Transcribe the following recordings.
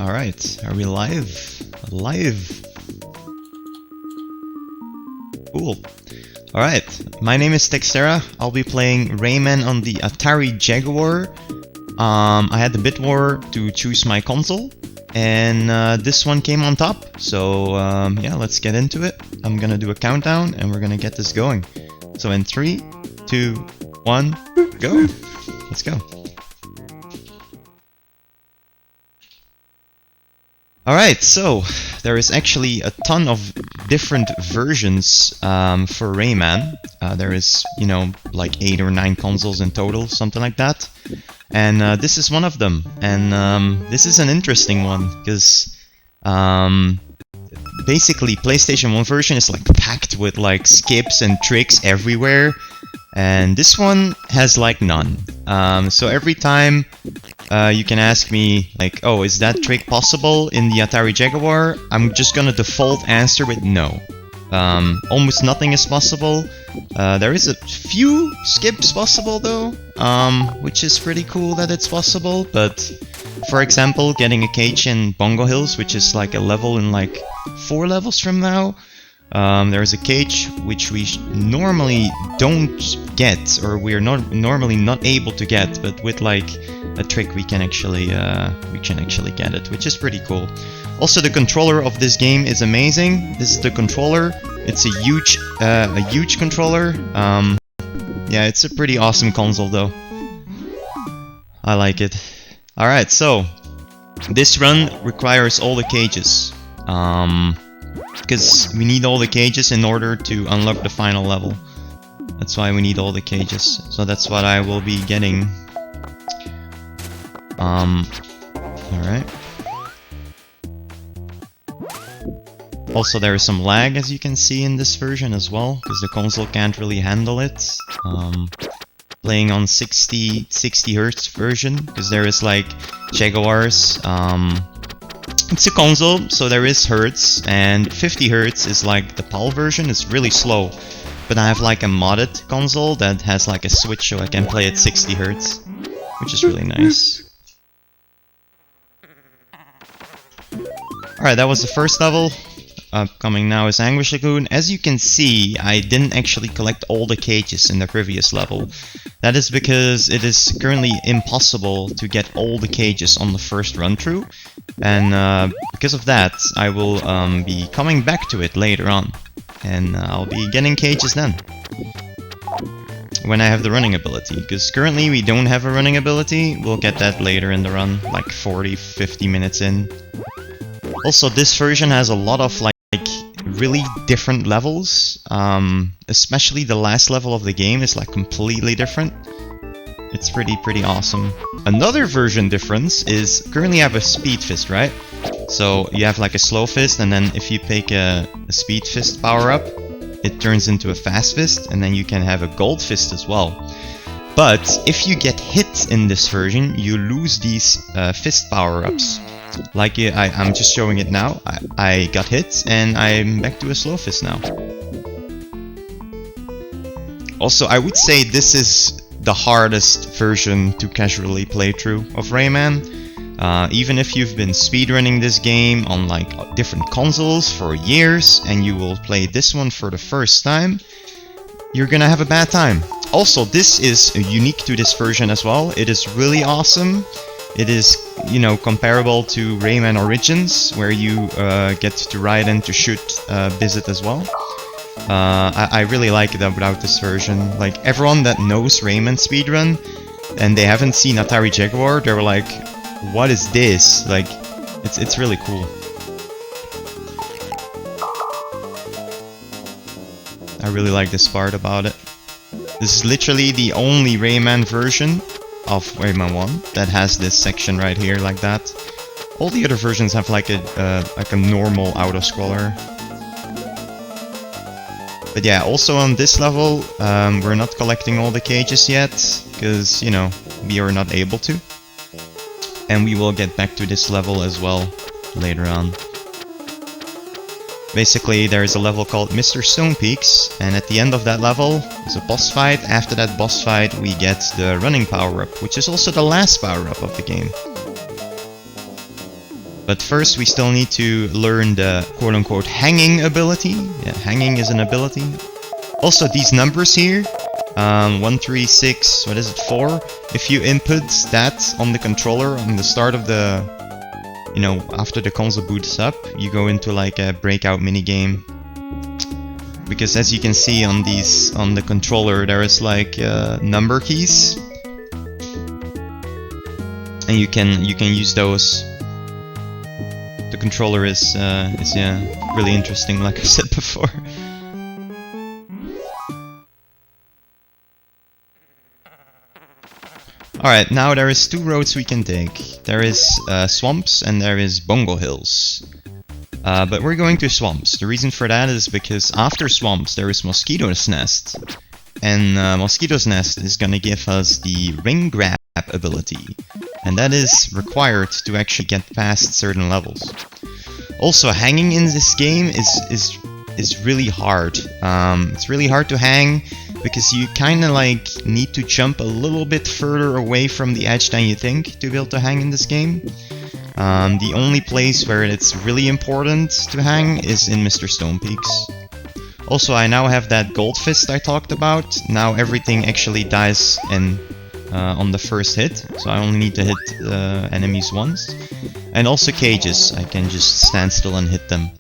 Alright, are we live? Live! Cool. Alright, my name is Thextera. I'll be playing Rayman on the Atari Jaguar. I had the bit war to choose my console, and this one came on top. So yeah, let's get into it. I'm gonna do a countdown and we're gonna get this going. So in 3, 2, 1, go! Let's go. Alright, so there is actually a ton of different versions for Rayman. There is, you know, like 8 or 9 consoles in total, something like that. And this is one of them. And this is an interesting one, because basically PlayStation 1 version is like packed with like skips and tricks everywhere. And this one has like none. So every time you can ask me like, oh, is that trick possible in the Atari Jaguar? I'm just gonna default answer with no. Almost nothing is possible. There is a few skips possible though, which is pretty cool that it's possible. But for example, getting a cage in Bongo Hills, which is like a level in like 4 levels from now. There is a cage which we normally don't get, or we're normally not able to get, but with like a trick we can actually get it, which is pretty cool. Also, the controller of this game is amazing. This is the controller. It's a huge controller. Yeah, it's a pretty awesome console though. I like it. All right, so this run requires all the cages. Because we need all the cages in order to unlock the final level. That's why we need all the cages. So that's what I will be getting. Alright. Also, there is some lag, as you can see in this version as well, because the console can't really handle it. Playing on 60 Hz version, because there is like Jaguars. It's a console, so there is Hertz, and 50 Hz is like the PAL version. It's really slow. But I have like a modded console that has like a switch so I can play at 60 Hz, which is really nice. Alright, that was the first level. Upcoming now is Anguish Lagoon. As you can see, I didn't actually collect all the cages in the previous level. That is because it is currently impossible to get all the cages on the first run through. And because of that, I will be coming back to it later on. And I'll be getting cages then. When I have the running ability. Because currently we don't have a running ability. We'll get that later in the run, like 40-50 minutes in. Also, this version has a lot of like really different levels. Especially the last level of the game is like completely different. It's pretty awesome. Another version difference is currently I have a speed fist, right? So you have like a slow fist, and then if you take a speed fist power up, it turns into a fast fist, and then you can have a gold fist as well. But if you get hit in this version, you lose these fist power ups. Like I'm just showing it now. I got hit and I'm back to a slow fist now. Also, I would say this is the hardest version to casually play through of Rayman. Even if you've been speedrunning this game on like different consoles for years and you will play this one for the first time, you're gonna have a bad time. Also, this is unique to this version as well. It is really awesome. It is, you know, comparable to Rayman Origins, where you get to ride and to shoot Bizet as well. I really like it about this version. Like, everyone that knows Rayman speedrun and they haven't seen Atari Jaguar, they were like, what is this? Like, it's really cool. I really like this part about it. This is literally the only Rayman version of Rayman 1 that has this section right here like that. All the other versions have like a normal auto-scroller. But yeah, also on this level, we're not collecting all the cages yet, because, you know, we are not able to. And we will get back to this level as well later on. Basically, there is a level called Mr. Stone Peaks, and at the end of that level is a boss fight. After that boss fight, we get the running power-up, which is also the last power-up of the game. But first we still need to learn the quote-unquote hanging ability. Yeah, hanging is an ability. Also these numbers here, 1, 3, 6, what is it, 4? If you input that on the controller on the start of the, you know, after the console boots up, you go into like a breakout minigame. Because as you can see on these, on the controller, there is like number keys. And you can use those. The controller is yeah, really interesting, like I said before. Alright, now there is 2 roads we can take. There is swamps and there is bongo hills. But we're going to swamps. The reason for that is because after swamps there is Mosquito's Nest. And Mosquito's Nest is gonna give us the ring grab ability. And that is required to actually get past certain levels. Also, hanging in this game is really hard. It's really hard to hang because you kinda like need to jump a little bit further away from the edge than you think to be able to hang in this game. The only place where it's really important to hang is in Mr. Stone Peaks. Also, I now have that gold fist I talked about. Now everything actually dies in on the first hit, so I only need to hit enemies once. And also cages, I can just stand still and hit them.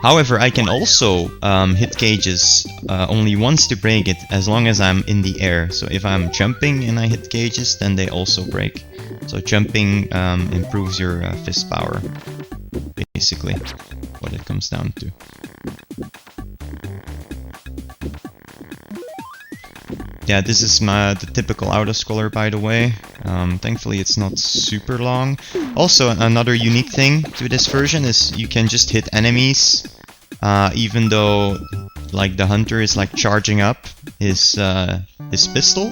However, I can also hit cages only once to break it, as long as I'm in the air. So if I'm jumping and I hit cages, then they also break. So jumping improves your fist power, basically, what it comes down to. Yeah, this is the typical auto-scroller, by the way. Thankfully it's not super long. Also, another unique thing to this version is you can just hit enemies, even though like the hunter is like charging up his pistol.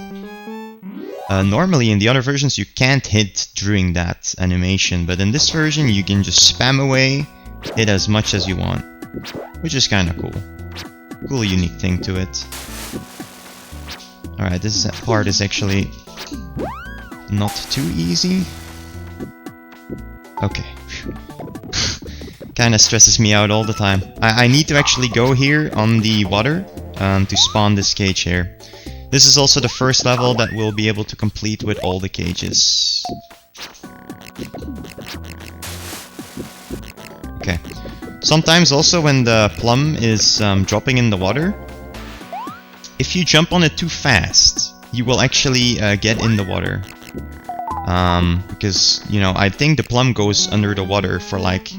Normally in the other versions you can't hit during that animation, but in this version you can just spam away, hit as much as you want, which is kinda cool. Cool unique thing to it. Alright, this part is actually not too easy. Okay. Kinda stresses me out all the time. I need to actually go here on the water to spawn this cage here. This is also the first level that we'll be able to complete with all the cages. Okay. Sometimes also when the plum is dropping in the water, if you jump on it too fast, you will actually get in the water. Because, you know, I think the plum goes under the water for like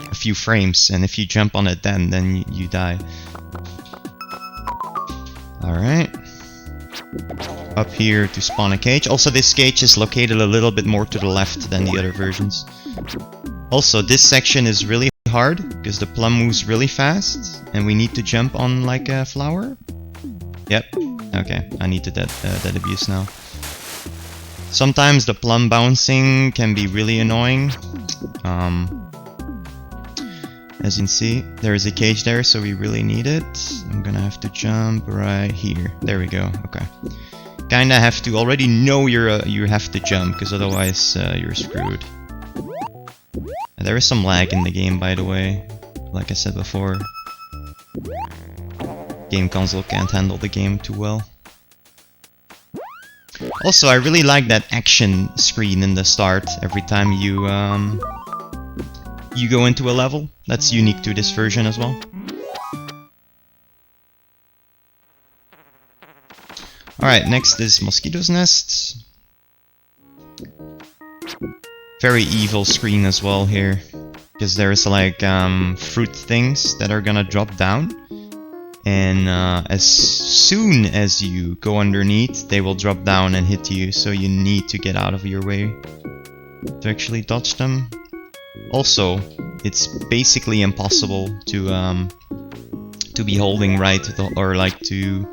a few frames, and if you jump on it then you die. Alright. Up here to spawn a cage. Also, this cage is located a little bit more to the left than the other versions. Also, this section is really hard because the plum moves really fast and we need to jump on like a flower. Yep. Okay, I need to dead abuse now. Sometimes the plum bouncing can be really annoying. As you can see, there is a cage there, so we really need it. I'm gonna have to jump right here. There we go. Okay. Kinda have to already know you have to jump, because otherwise you're screwed. And there is some lag in the game, by the way. Like I said before. Game console can't handle the game too well. Also, I really like that action screen in the start every time you go into a level. That's unique to this version as well. Alright, next is Mosquito's Nest. Very evil screen as well here. Because there's like fruit things that are gonna drop down. And as soon as you go underneath, they will drop down and hit you. So you need to get out of your way to actually dodge them. Also, it's basically impossible to be holding right or like to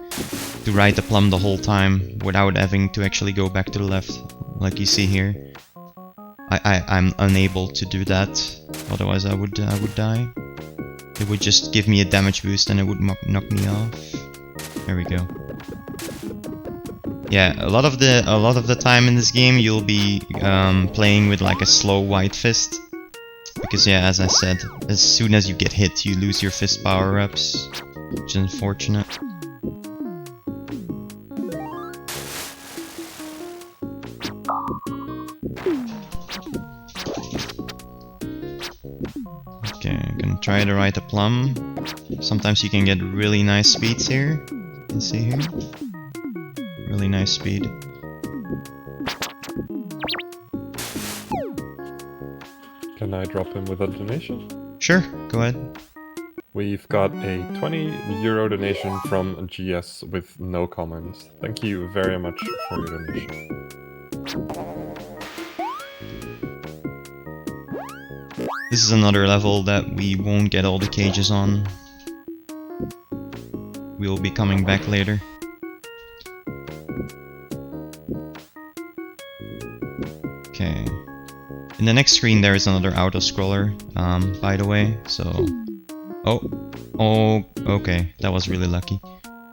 ride the plum the whole time without having to actually go back to the left, like you see here. I'm unable to do that, otherwise I would die. It would just give me a damage boost and it would knock me off. There we go. Yeah, a lot of the time in this game you'll be playing with like a slow white fist, Because yeah, as I said, as soon as you get hit, you lose your fist power-ups, which is unfortunate. Okay, I'm gonna try to ride the plum. Sometimes you can get really nice speeds here. You can see here. Really nice speed. Can I drop him with a donation? Sure, go ahead. We've got a 20 euro donation from GS with no comments. Thank you very much for your donation. This is another level that we won't get all the cages on. We'll be coming back later. Okay. In the next screen there is another auto-scroller, by the way, so... Oh, okay, that was really lucky.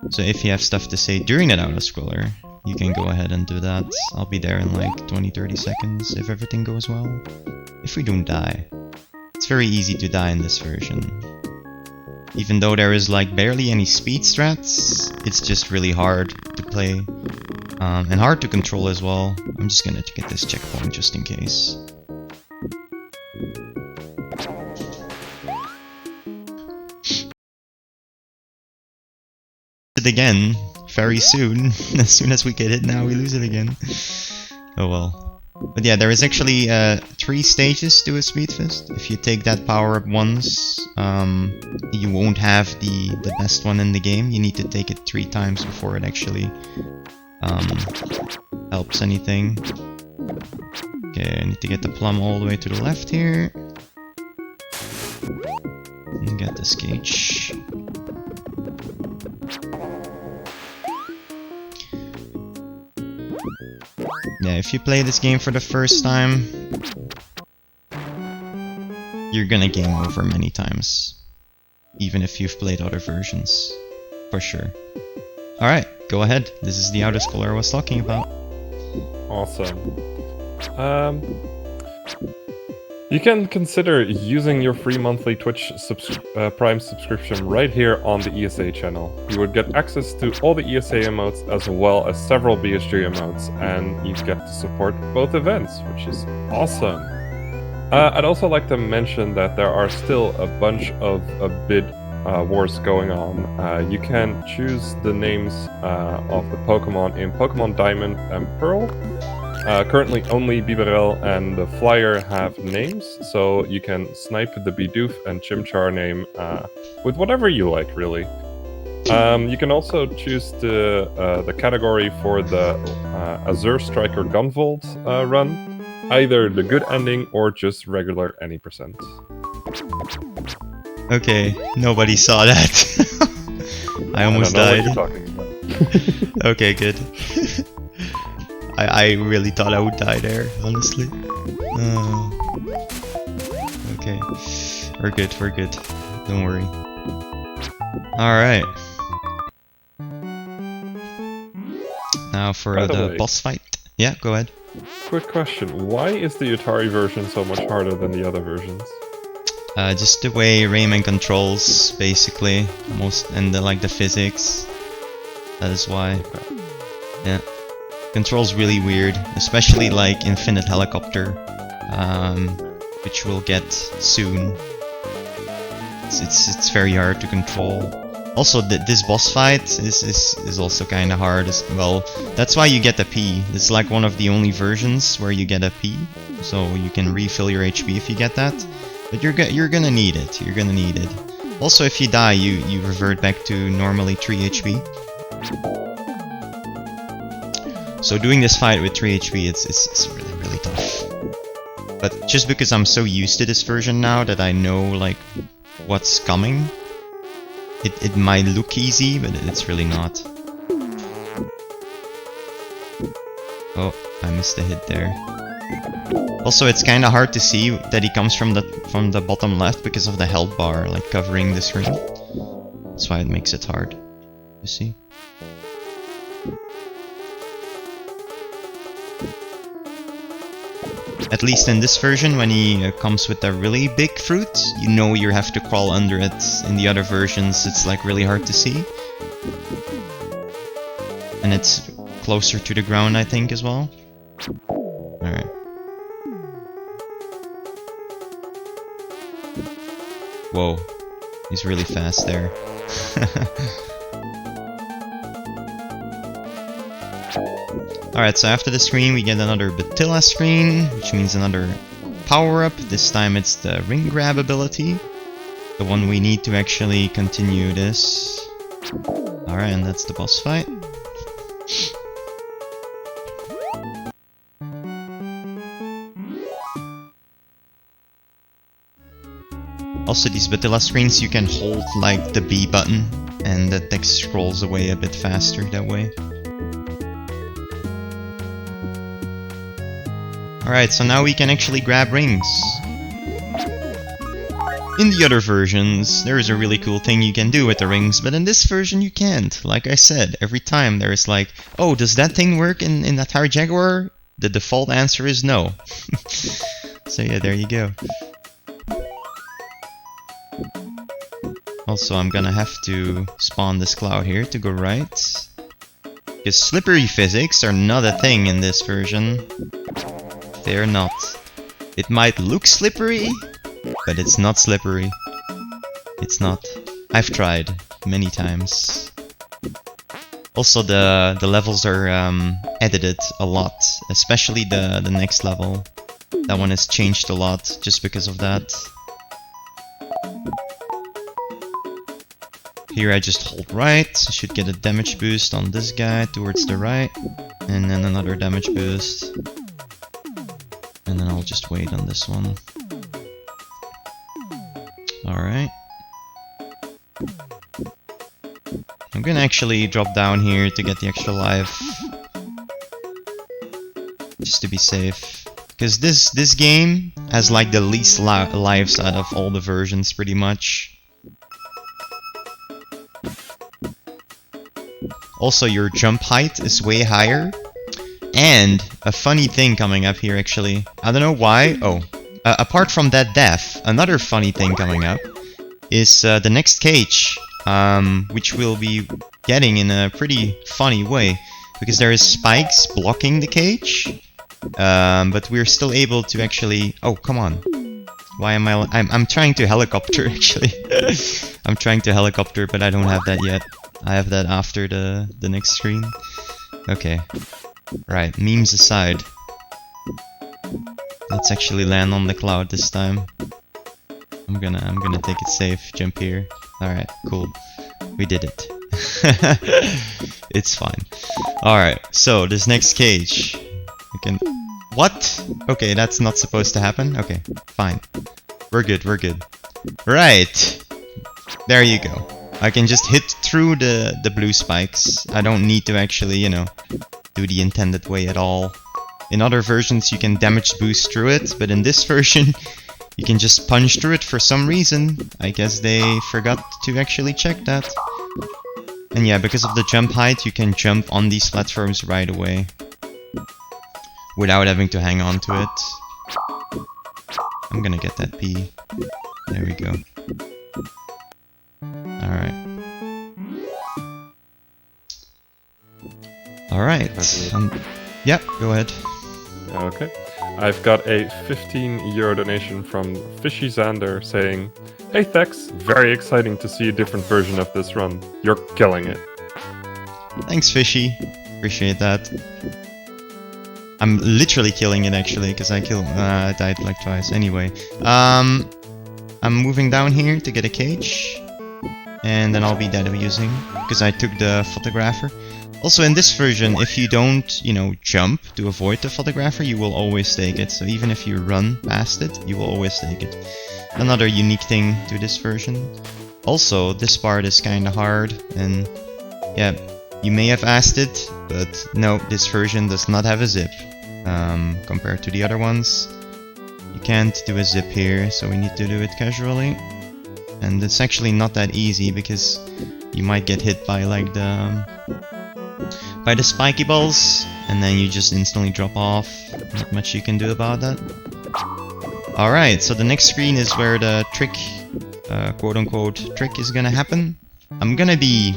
So if you have stuff to say during that auto-scroller, you can go ahead and do that. I'll be there in like 20-30 seconds if everything goes well. If we don't die. It's very easy to die in this version. Even though there is like barely any speed strats, it's just really hard to play. And hard to control as well. I'm just gonna get this checkpoint just in case. It again, very soon. As soon as we get hit now, we lose it again. Oh well. But yeah, there is actually 3 stages to a Speed Fist. If you take that power up once, you won't have the best one in the game. You need to take it 3 times before it actually helps anything. Okay, I need to get the plum all the way to the left here. And get this cage. Yeah, if you play this game for the first time, you're gonna game over many times. Even if you've played other versions. For sure. Alright, go ahead. This is the auto-scroller I was talking about. Awesome. You can consider using your free monthly Twitch Prime subscription right here on the ESA channel. You would get access to all the ESA emotes as well as several BSG emotes, and you get to support both events, which is awesome. I'd also like to mention that there are still a bunch of bid wars going on. You can choose the names of the Pokemon in Pokemon Diamond and Pearl. Currently only Bibarel and the Flyer have names, so you can snipe the Bidoof and Chimchar name with whatever you like, really. You can also choose the category for the Azure Striker Gunvolt run, either the good ending or just regular any percent. Okay, nobody saw that. I almost died. I don't know what you're talking about. Okay, good. I really thought I would die there, honestly. Okay. We're good. Don't worry. Alright. Now for the boss fight. Yeah, go ahead. Quick question. Why is the Atari version so much harder than the other versions? Just the way Rayman controls, basically. And the physics. That is why. Okay. Yeah. Controls really weird, especially like Infinite Helicopter, which we'll get soon. It's very hard to control. Also, this boss fight is also kind of hard as well. That's why you get the P. It's like one of the only versions where you get a P, so you can refill your HP if you get that. But you're gonna need it. You're gonna need it. Also, if you die, you revert back to normally 3 HP. So doing this fight with 3 HP, it's really tough. But just because I'm so used to this version now that I know like what's coming, it might look easy, but it's really not. Oh, I missed a hit there. Also, it's kind of hard to see that he comes from the bottom left because of the health bar like covering the screen. That's why it makes it hard to see. At least in this version, when he comes with a really big fruit, you know you have to crawl under it. In the other versions, it's like really hard to see. And it's closer to the ground, I think, as well. Alright. Whoa. He's really fast there. Alright, so after the screen we get another Batilla screen, which means another power-up. This time it's the ring grab ability. The one we need to actually continue this. Alright, and that's the boss fight. Also, these Batilla screens you can hold like the B button and the text scrolls away a bit faster that way. Alright, so now we can actually grab rings. In the other versions, there is a really cool thing you can do with the rings, but in this version you can't. Like I said, every time there is like, oh, does that thing work in Atari Jaguar? The default answer is no. So yeah, there you go. Also, I'm gonna have to spawn this cloud here to go right. Because slippery physics are not a thing in this version. They're not. It might look slippery, but it's not slippery. It's not. I've tried many times. Also, the levels are edited a lot, especially the next level. That one has changed a lot just because of that. Here I just hold right, I should get a damage boost on this guy towards the right, and then another damage boost. And then I'll just wait on this one. Alright. I'm gonna actually drop down here to get the extra life. Just to be safe. Because this game has like the least lives out of all the versions pretty much. Also, your jump height is way higher. And a funny thing coming up here actually. I don't know why. Oh, apart from that death, another funny thing coming up is the next cage, which we'll be getting in a pretty funny way. Because there is spikes blocking the cage. But we're still able to actually... Oh, come on. Why am I... I'm trying to helicopter actually. I'm trying to helicopter, but I don't have that yet. I have that after the next screen. Okay. Right, memes aside. Let's actually land on the cloud this time. I'm gonna take it safe, jump here. Alright, cool. We did it. It's fine. Alright, so this next cage. I can... What? Okay, that's not supposed to happen. Okay, fine. We're good, we're good. Right! There you go. I can just hit through the blue spikes. I don't need to actually, you know, do the intended way at all. In other versions you can damage boost through it, but in this version you can just punch through it for some reason. I guess they forgot to actually check that. And yeah, because of the jump height you can jump on these platforms right away. Without having to hang on to it. I'm gonna get that P. There we go. Alright. Alright. Yep, go ahead. Okay. I've got a €15 donation from Fishy Xander saying, "Hey Thex, very exciting to see a different version of this run. You're killing it." Thanks, Fishy. Appreciate that. I'm literally killing it actually, because I died like twice. Anyway, I'm moving down here to get a cage. And then I'll be dead using, because I took the photographer. Also in this version, if you don't, you know, jump to avoid the photographer, you will always take it. So even if you run past it, you will always take it. Another unique thing to this version. Also, this part is kinda hard, and yeah, you may have asked it, but no, this version does not have a zip. Compared to the other ones. You can't do a zip here, so we need to do it casually. And it's actually not that easy because you might get hit by like the spiky balls, and then you just instantly drop off. not much you can do about that. Alright, so the next screen is where the trick, quote-unquote, trick is gonna happen. I'm gonna be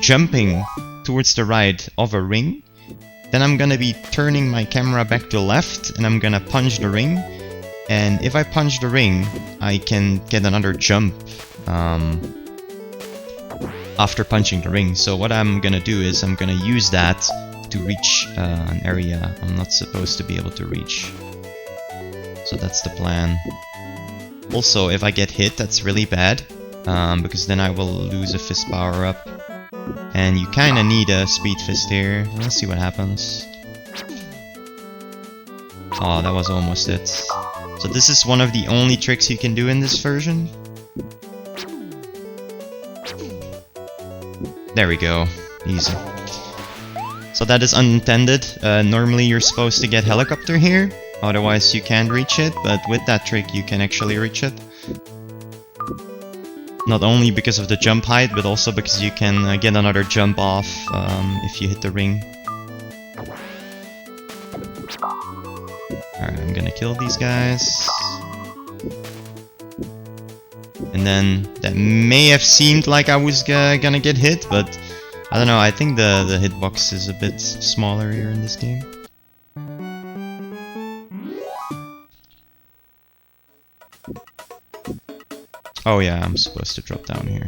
jumping towards the right of a ring. Then I'm gonna be turning my camera back to the left, and I'm gonna punch the ring. And if I punch the ring, I can get another jump after punching the ring. So what I'm gonna do is I'm gonna use that to reach an area I'm not supposed to be able to reach. So that's the plan. Also, if I get hit, that's really bad, because then I will lose a fist power up. And you kinda need a speed fist here. Let's see what happens. Oh, that was almost it. So this is one of the only tricks you can do in this version. There we go. Easy. So that is unintended. Normally you're supposed to get helicopter here. Otherwise you can't reach it, but with that trick you can actually reach it. Not only because of the jump height, but also because you can get another jump off if you hit the ring. Alright, I'm gonna kill these guys. And then that may have seemed like I was gonna get hit, but I don't know, I think the hitbox is a bit smaller here in this game. Oh yeah, I'm supposed to drop down here.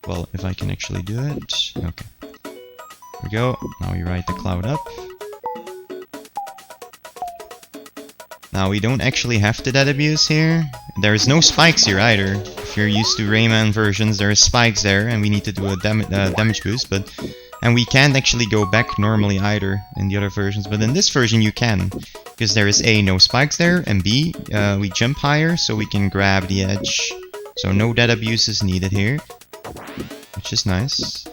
Well, if I can actually do it. Okay. There we go. Now we ride the cloud up. Now we don't actually have the dead abuse here. There's no spikes here either. If you're used to Rayman versions, there are spikes there and we need to do a damage boost, but... And we can't actually go back normally either in the other versions, but in this version you can. Because there is A, no spikes there, and B, we jump higher so we can grab the edge. So no dead abuse is needed here, which is nice.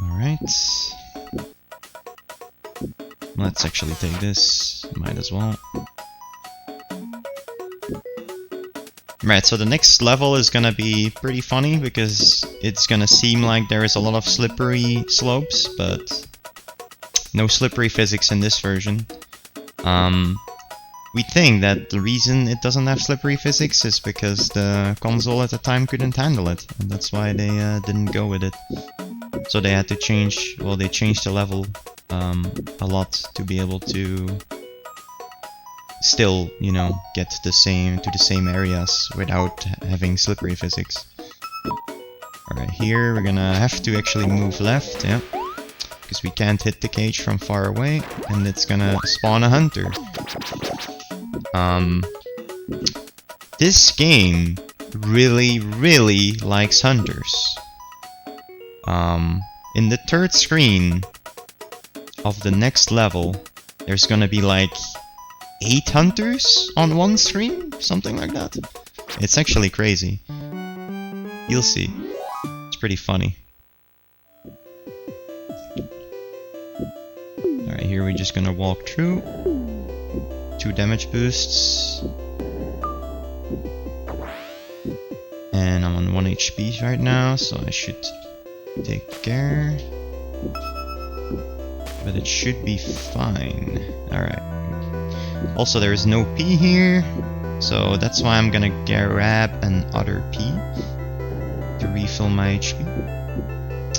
Alright. Let's actually take this, might as well. Right, so the next level is gonna be pretty funny because it's gonna seem like there is a lot of slippery slopes, but no slippery physics in this version. We think that the reason it doesn't have slippery physics is because the console at the time couldn't handle it, and that's why they didn't go with it. So they had to change, well, they changed the level a lot to be able to still, you know, get to the same areas without having slippery physics. Alright, here we're gonna have to actually move left, yeah, because we can't hit the cage from far away, and it's gonna spawn a hunter. This game really likes hunters. In the third screen of the next level, there's gonna be like 8 hunters on one screen? Something like that. It's actually crazy. You'll see. It's pretty funny. Alright, here we're just gonna walk through. 2 damage boosts. And I'm on 1 HP right now, so I should take care. But it should be fine. Alright. Also, there is no P here, so that's why I'm gonna grab another P to refill my HP.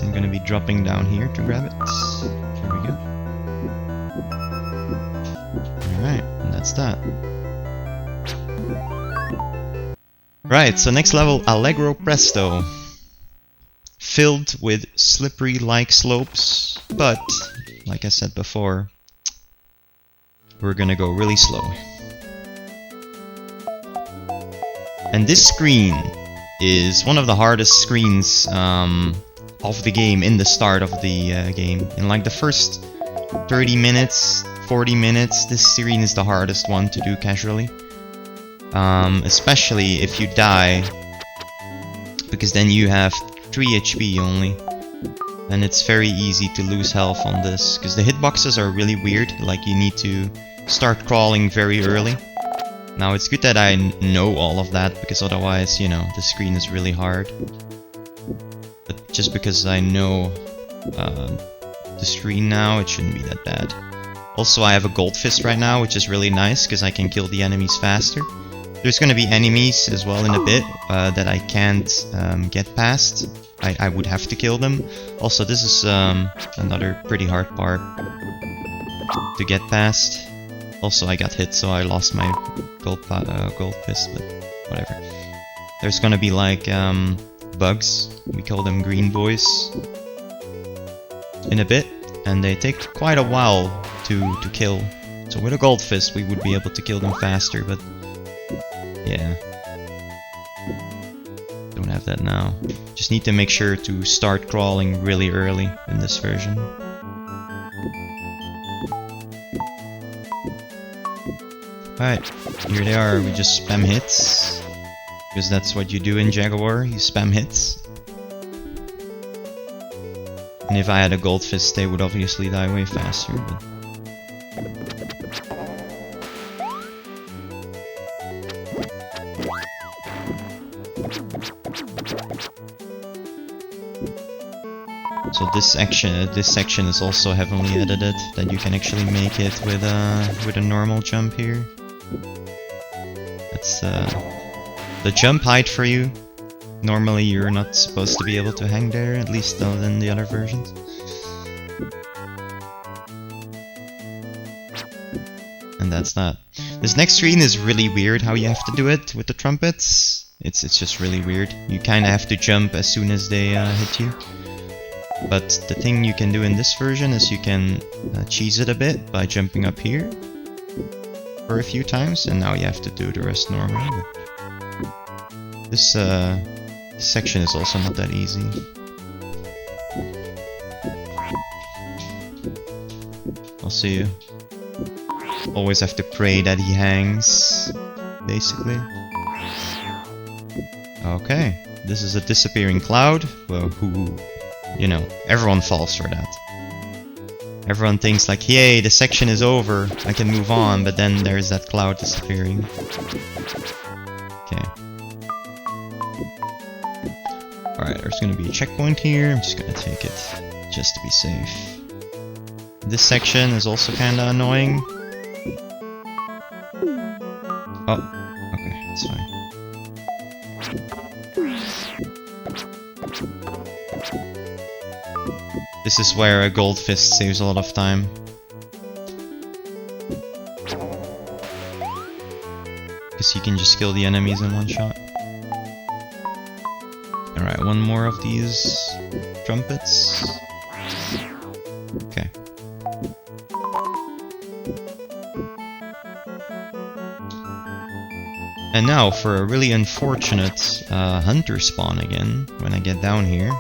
I'm gonna be dropping down here to grab it. Here we go. Alright, and that's that. Right, so next level, Allegro Presto. Filled with slippery-like slopes, but, like I said before, we're gonna go really slow. And this screen is one of the hardest screens of the game in the start of the game. In like the first 30 minutes, 40 minutes, this screen is the hardest one to do casually. Especially if you die, because then you have 3 HP only. And it's very easy to lose health on this, because the hitboxes are really weird, like you need to start crawling very early. Now it's good that I know all of that, because otherwise, you know, the screen is really hard. But just because I know the screen now, it shouldn't be that bad. Also, I have a gold fist right now, which is really nice, because I can kill the enemies faster. There's gonna be enemies as well in a bit that I can't get past. I would have to kill them. Also, this is another pretty hard part to get past. Also, I got hit, so I lost my gold fist, but whatever. There's gonna be like bugs. We call them green boys. In a bit, and they take quite a while to kill. So with a gold fist, we would be able to kill them faster, but yeah. Don't have that now. Just need to make sure to start crawling really early in this version. Alright, here they are. We just spam hits. Because that's what you do in Jaguar, you spam hits. And if I had a gold fist, they would obviously die way faster, but... So this section is also heavily edited, that you can actually make it with a normal jump here. That's the jump height for you. Normally you're not supposed to be able to hang there, at least though in the other versions. And that's that. This next screen is really weird how you have to do it with the trumpets. It's just really weird. You kinda have to jump as soon as they hit you. But the thing you can do in this version is you can cheese it a bit by jumping up here for a few times, and now you have to do the rest normally. This section is also not that easy. Also, you always have to pray that he hangs, basically. Okay, this is a disappearing cloud. Well, you know, everyone falls for that. Everyone thinks like, yay, the section is over, I can move on, but then there's that cloud disappearing. Okay. Alright, there's gonna be a checkpoint here, I'm just gonna take it, just to be safe. This section is also kinda annoying. Oh, okay, it's fine. This is where a gold fist saves a lot of time. Because you can just kill the enemies in one shot. Alright, one more of these trumpets. Okay. And now for a really unfortunate hunter spawn again, when I get down here.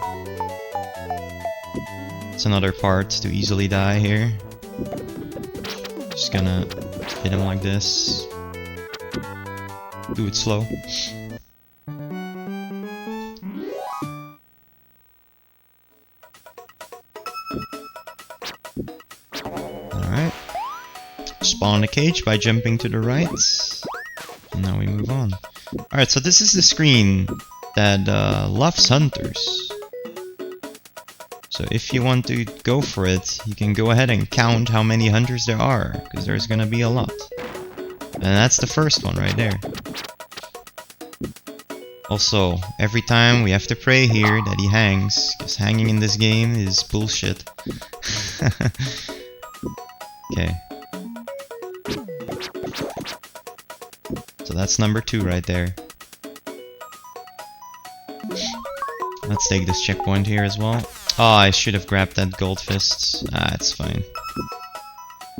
It's another part to easily die here. Just gonna hit him like this. Do it slow. Alright. Spawn a cage by jumping to the right. And now we move on. Alright, so this is the screen that loves hunters. So if you want to go for it, you can go ahead and count how many hunters there are, because there's gonna be a lot. And that's the first one right there. Also, every time we have to pray here that he hangs, because hanging in this game is bullshit. Okay. So that's number 2 right there. Let's take this checkpoint here as well. Oh, I should have grabbed that gold fist. Ah, it's fine.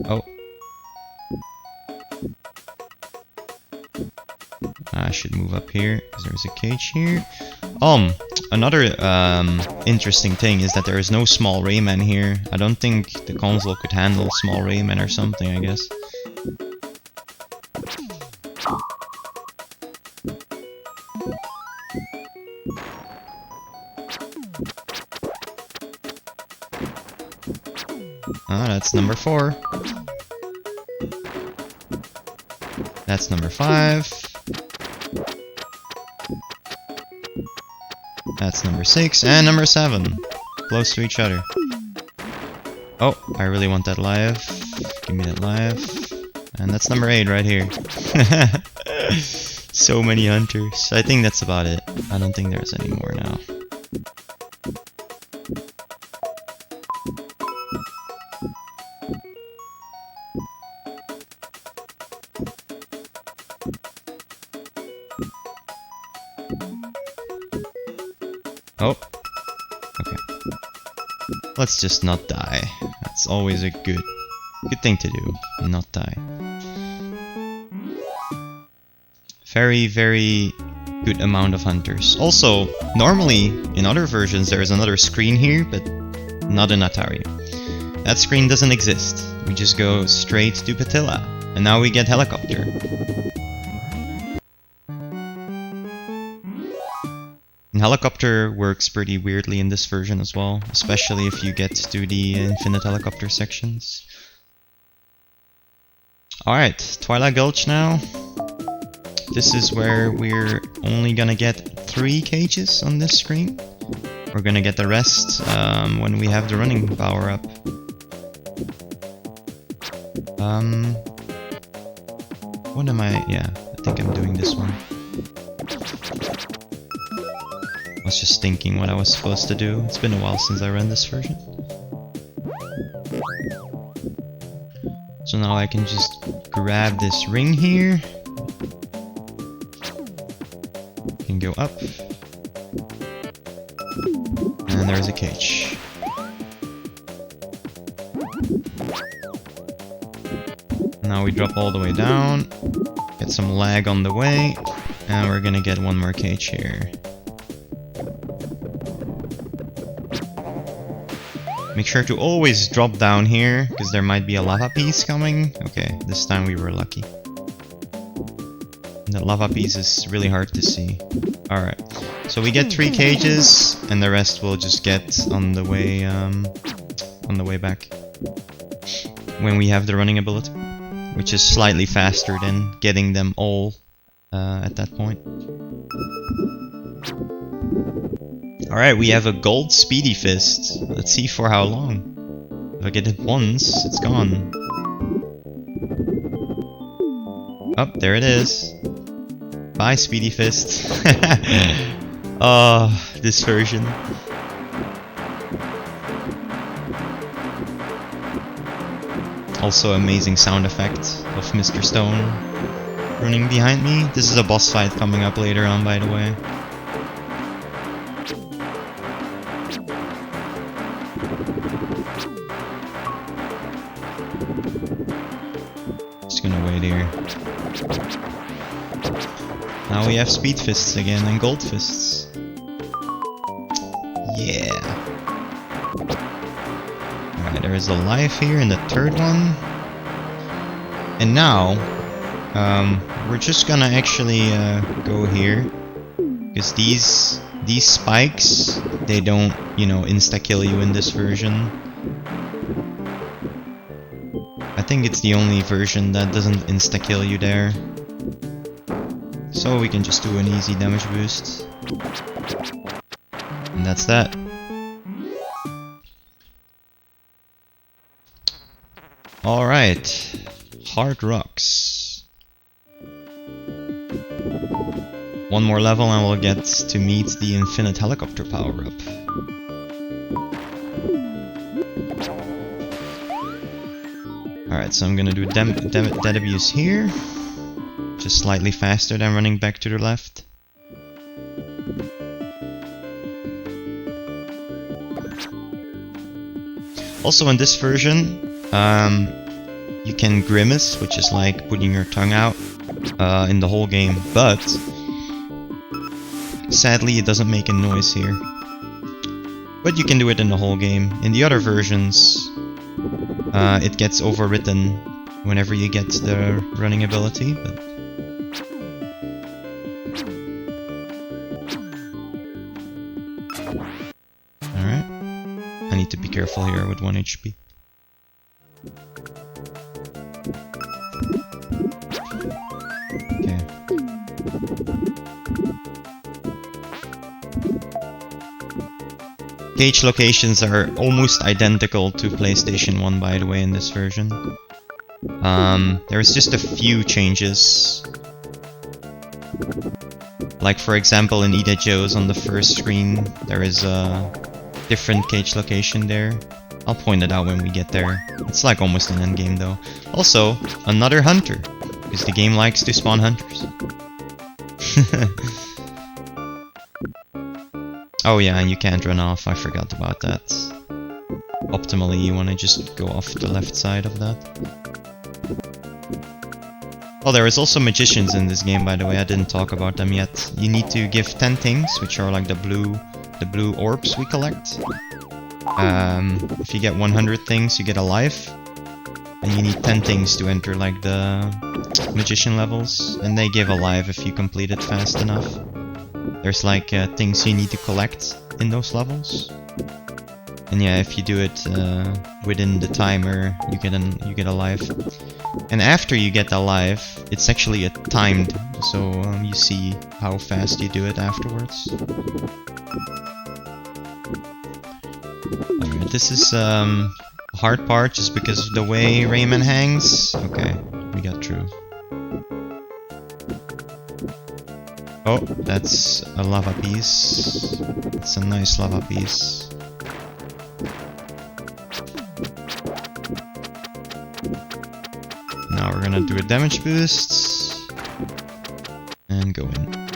Oh. I should move up here, because there's a cage here. Another interesting thing is that there is no small Rayman here. I don't think the console could handle small Rayman or something, I guess. Ah, that's number 4. That's number 5. That's number 6. And number 7. Close to each other. Oh, I really want that live. Give me that live. And that's number 8 right here. So many hunters. I think that's about it. I don't think there's any more now. Oh. Okay. Let's just not die. That's always a good thing to do. Not die. Very, very good amount of hunters. Also, normally in other versions there is another screen here, but not in Atari. That screen doesn't exist. We just go straight to Patilla. And now we get helicopter. And helicopter works pretty weirdly in this version as well, especially if you get to the infinite helicopter sections. Alright, Twilight Gulch now. This is where we're only gonna get 3 cages on this screen. We're gonna get the rest when we have the running power up. What am I? Yeah, I think I'm doing this one. I was just thinking what I was supposed to do. It's been a while since I ran this version. So now I can just grab this ring here. Can go up. And there's a cage. Now we drop all the way down. Get some lag on the way. And we're gonna get one more cage here. Make sure to always drop down here, because there might be a lava piece coming. Okay, this time we were lucky. The lava piece is really hard to see. Alright, so we get 3 cages, and the rest we'll just get on the way back. When we have the running ability. Which is slightly faster than getting them all at that point. Alright, we have a gold speedy fist. Let's see for how long. If I get it once, it's gone. Oh, there it is. Bye, speedy fist. Oh, this version. Also, amazing sound effect of Mr. Stone running behind me. This is a boss fight coming up later on, by the way. Just gonna wait here. Now we have speed fists again and gold fists. Yeah. Alright, there is a life here in the 3rd one. And now, we're just gonna actually go here. Because these spikes, they don't, you know, insta-kill you in this version. I think it's the only version that doesn't insta-kill you there. So we can just do an easy damage boost. And that's that. Alright. Hard rocks. One more level and we'll get to meet the infinite helicopter power-up. Alright, so I'm gonna do dead abuse here. Just slightly faster than running back to the left. Also in this version, you can grimace, which is like putting your tongue out in the whole game, but sadly it doesn't make a noise here. But you can do it in the whole game. In the other versions, it gets overwritten whenever you get the running ability, but alright. I need to be careful here with 1 HP. Cage locations are almost identical to PlayStation 1, by the way, in this version. There's just a few changes. Like, for example, in Ida Joe's on the first screen, there is a different cage location there. I'll point it out when we get there. It's like almost an endgame though. Also, another hunter, because the game likes to spawn hunters. Oh yeah, and you can't run off, I forgot about that. Optimally, you want to just go off the left side of that. Oh, there is also magicians in this game, by the way, I didn't talk about them yet. You need to give 10 things, which are like the blue orbs we collect. If you get 100 things, you get a life. And you need 10 things to enter like the magician levels. And they give a life if you complete it fast enough. There's like things you need to collect in those levels. And yeah, if you do it within the timer, you get a life. And after you get a life, it's actually timed, so you see how fast you do it afterwards. Alright, this is a hard part just because of the way Rayman hangs. Okay, we got through. Oh, that's a lava piece. It's a nice lava piece. Now we're gonna do a damage boost and go in.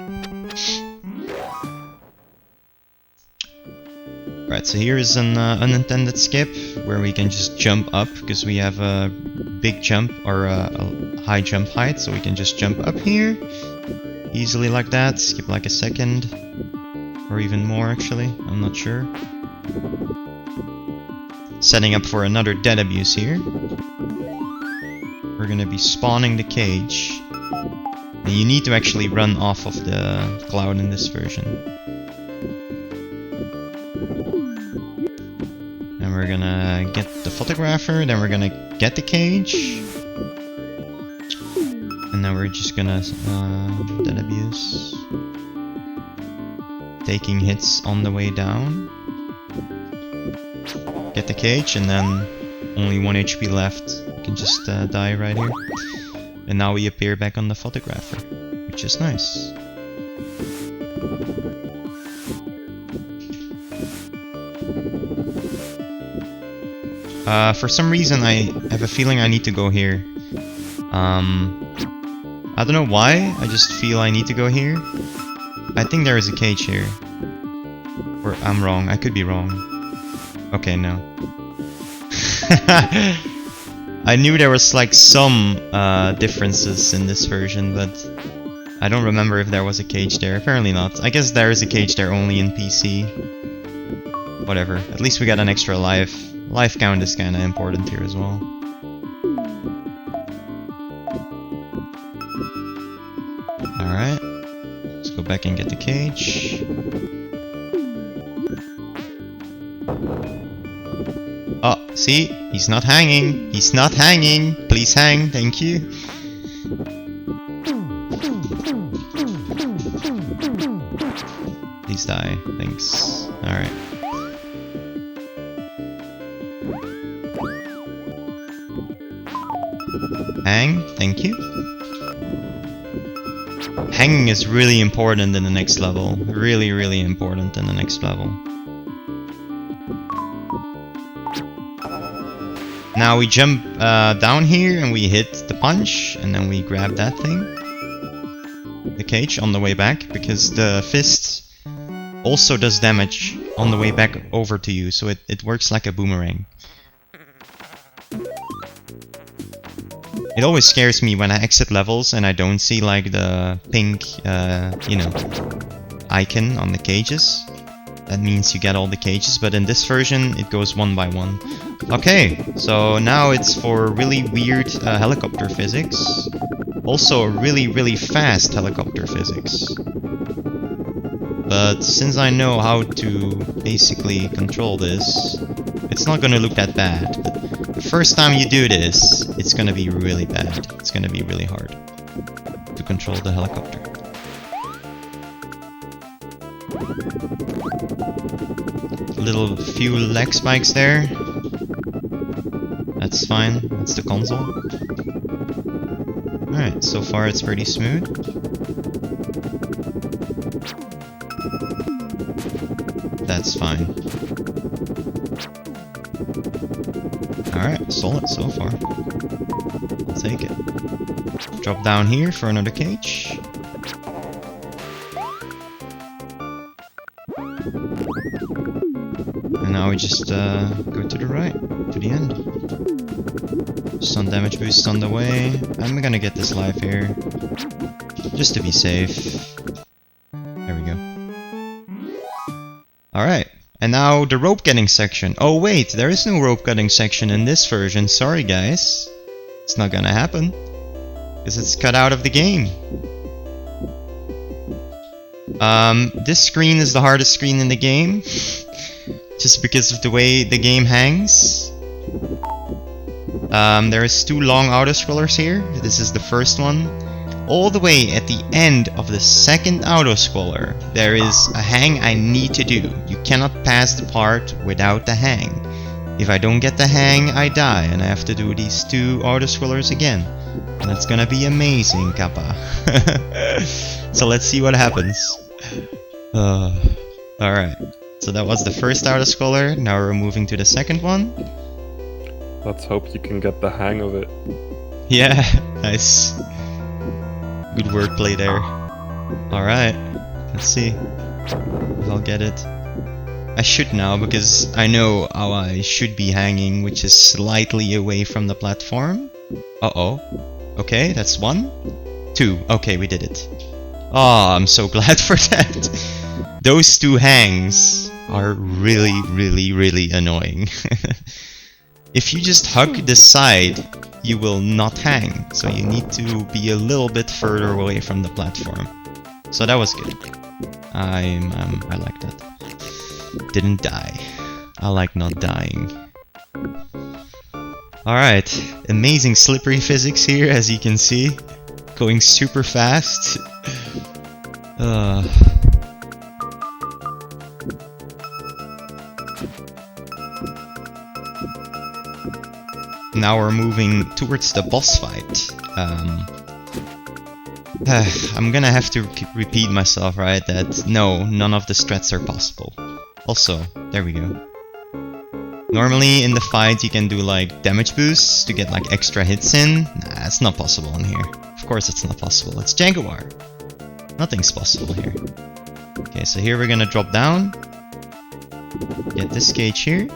Right, so here is an unintended skip where we can just jump up because we have a big jump or a high jump height, so we can just jump up here easily like that. Skip like a second or even more actually, I'm not sure. Setting up for another dead abuse here. We're gonna be spawning the cage. And you need to actually run off of the cloud in this version. And we're gonna get the photographer, then we're gonna get the cage. And then we're just gonna dead abuse. Taking hits on the way down. Get the cage and then only 1 HP left. You can just die right here. And now we appear back on the photographer, which is nice. For some reason I have a feeling I need to go here. I don't know why, I just feel I need to go here. I think there is a cage here. Or I'm wrong, I could be wrong. Okay, no. I knew there was like some differences in this version, but I don't remember if there was a cage there. Apparently not. I guess there is a cage there only in PC. Whatever. At least we got an extra life. Life count is kinda important here as well. Alright. Let's go back and get the cage. Oh, see? He's not hanging. He's not hanging. Please hang. Thank you. Please die. Thanks. Alright. Hang. Thank you. Hanging is really important in the next level. Really, really important in the next level. Now we jump down here and we hit the punch and then we grab that thing. The cage on the way back, because the fist also does damage on the way back over to you, so it works like a boomerang. It always scares me when I exit levels and I don't see like the pink, you know, icon on the cages. That means you get all the cages, but in this version it goes one by one. Okay, so now it's for really weird helicopter physics. Also really, really fast helicopter physics. But since I know how to basically control this, it's not gonna look that bad. But the first time you do this, it's gonna be really bad. It's gonna be really hard to control the helicopter. little few leg spikes there. That's fine. That's the console. Alright, so far it's pretty smooth. That's fine. Alright, solid so far. I'll take it. Drop down here for another cage. And now we just go to the right, to the end. Stun damage boost on the way. I'm gonna get this life here, just to be safe. There we go. Alright, and now the rope getting section. Oh wait, there is no rope getting section in this version. Sorry guys. It's not gonna happen. Because it's cut out of the game. This screen is the hardest screen in the game. Just because of the way the game hangs. There is 2 long auto-scrollers here. This is the first one. All the way at the end of the second auto-scroller, there is a hang I need to do. You cannot pass the part without the hang. If I don't get the hang, I die, and I have to do these 2 auto-scrollers again. And it's gonna be amazing, Kappa. So let's see what happens. Alright. So that was the first auto-scroller. Now we're moving to the second one. Let's hope you can get the hang of it. Yeah, nice. Good wordplay there. Alright, let's see if I'll get it. I should now, because I know how I should be hanging, which is slightly away from the platform. Uh-oh. Okay, that's 1. 2. Okay, we did it. Oh, I'm so glad for that. Those 2 hangs are really, really, really annoying. If you just hug the side, you will not hang, so you need to be a little bit further away from the platform. So that was good. I like that. Didn't die. I like not dying. Alright, amazing slippery physics here, as you can see. Going super fast. Now we're moving towards the boss fight. I'm gonna have to repeat myself, right? That no, none of the strats are possible. Also, there we go. Normally in the fight you can do like damage boosts to get like extra hits in. Nah, it's not possible in here. Of course it's not possible. It's Jaguar. Nothing's possible here. Okay, so here we're gonna drop down. Get this cage here.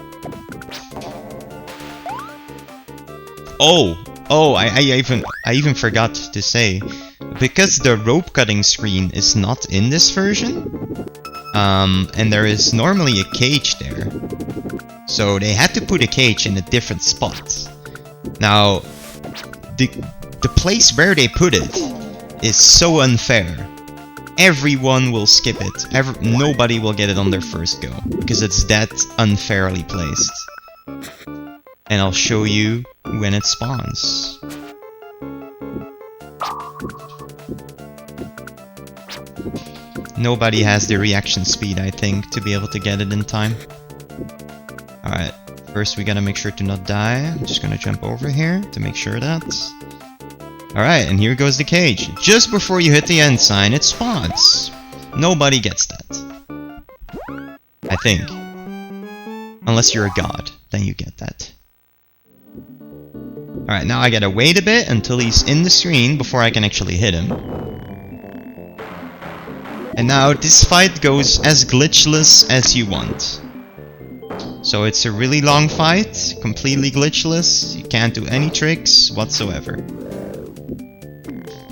I even forgot to say, because the rope cutting screen is not in this version, and there is normally a cage there, so they had to put a cage in a different spot. Now, the place where they put it is so unfair. Everyone will skip it. Nobody will get it on their first go, because it's that unfairly placed. And I'll show you when it spawns. Nobody has the reaction speed, I think, to be able to get it in time. Alright, first we gotta make sure to not die. I'm just gonna jump over here to make sure that. Alright, and here goes the cage. Just before you hit the end sign, it spawns. Nobody gets that. I think. Unless you're a god, then you get that. Alright, now I gotta wait a bit until he's in the screen before I can actually hit him. And now this fight goes as glitchless as you want. So it's a really long fight, completely glitchless, you can't do any tricks whatsoever.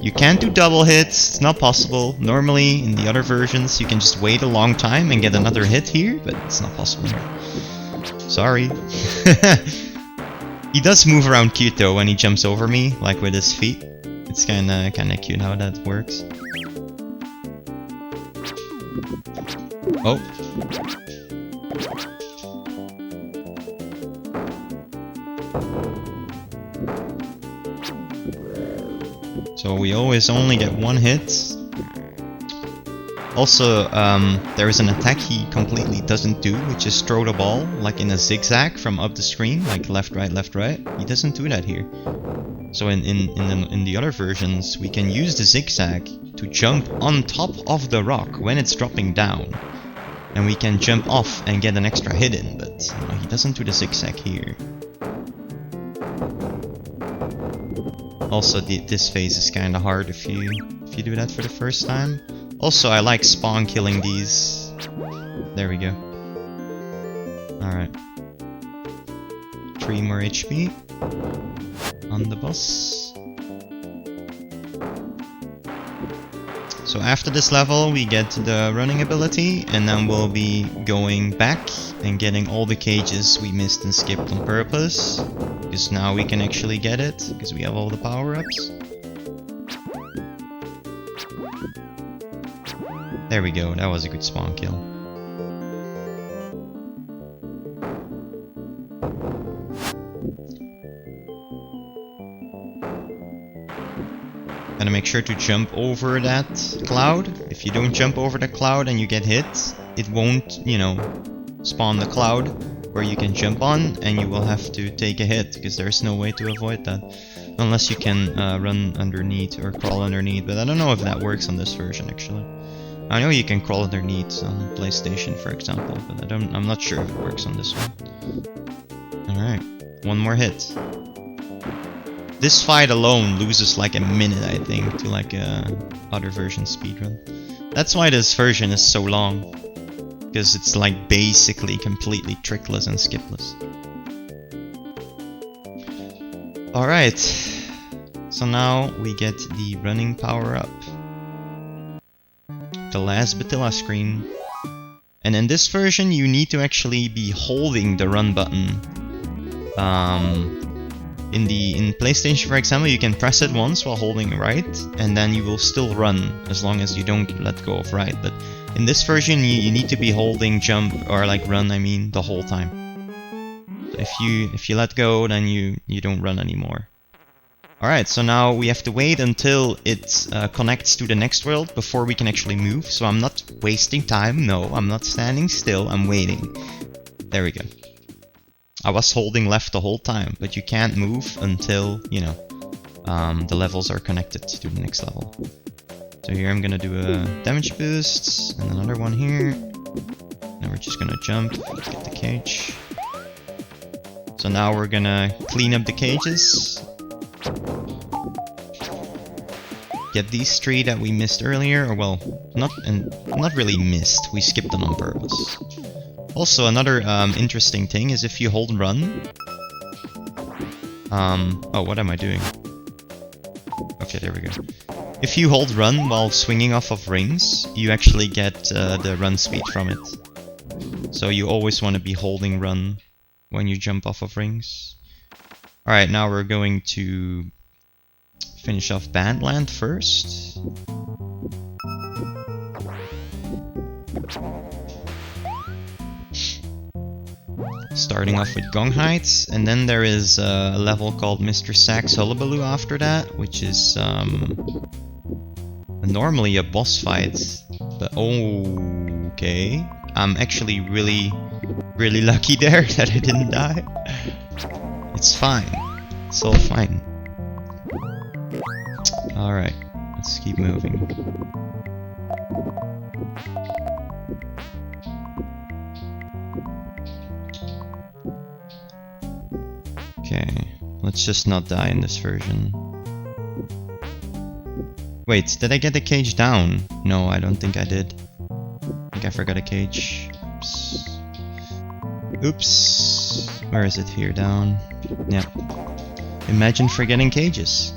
You can't do double hits, it's not possible. Normally, in the other versions, you can just wait a long time and get another hit here, but it's not possible here. Sorry. He does move around cute though when he jumps over me, like with his feet. It's kinda cute how that works. Oh. So we always only get 1 hit. Also, there is an attack he completely doesn't do, which is throw the ball like in a zigzag from up the screen, like left, right, left, right. He doesn't do that here. So in the other versions, we can use the zigzag to jump on top of the rock when it's dropping down. And we can jump off and get an extra hit in, but he doesn't do the zigzag here. Also, this phase is kinda hard if you do that for the first time. Also, I like spawn killing these. There we go. Alright. 3 more HP on the boss. So after this level we get the running ability, and then we'll be going back and getting all the cages we missed and skipped on purpose. Because now we can actually get it, because we have all the power-ups. There we go, that was a good spawn kill. Gotta make sure to jump over that cloud. If you don't jump over the cloud and you get hit, it won't, you know, spawn the cloud where you can jump on, and you will have to take a hit, because there's no way to avoid that. Unless you can run underneath or crawl underneath, but I don't know if that works on this version actually. I know you can crawl underneath on PlayStation, for example, but I'm not sure if it works on this one. Alright, one more hit. This fight alone loses like a minute, I think, to like a other version speedrun. That's why this version is so long, because it's like basically completely trickless and skipless. Alright, so now we get the running power up. The last Batilla screen. And in this version you need to actually be holding the run button. In PlayStation, for example, you can press it once while holding right, and then you will still run as long as you don't let go of right. But in this version, you need to be holding jump, or like run, I mean, the whole time. So if you let go, then you don't run anymore. Alright, so now we have to wait until it connects to the next world before we can actually move. So I'm not wasting time. No, I'm not standing still. I'm waiting. There we go. I was holding left the whole time, but you can't move until, you know, the levels are connected to the next level. So here I'm gonna do a damage boost, and another one here. Now we're just gonna jump, get the cage. So now we're gonna clean up the cages. Get these 3 that we missed earlier, or well, not really missed, we skipped them on purpose. Also, another interesting thing is if you hold run... oh, what am I doing? Okay, there we go. If you hold run while swinging off of rings, you actually get the run speed from it. So you always want to be holding run when you jump off of rings. Alright, now we're going to finish off Bandland first. Starting off with Gong Heights, and then there is a level called Mr. Sack's Hullabaloo after that, which is normally a boss fight, but okay. I'm actually really lucky there that I didn't die. It's fine. It's all fine. Alright, let's keep moving. Okay, let's just not die in this version. Wait, did I get the cage down? No, I don't think I did. I think I forgot a cage. Oops. Oops. Where is it? Here, down. Yeah. Imagine forgetting cages.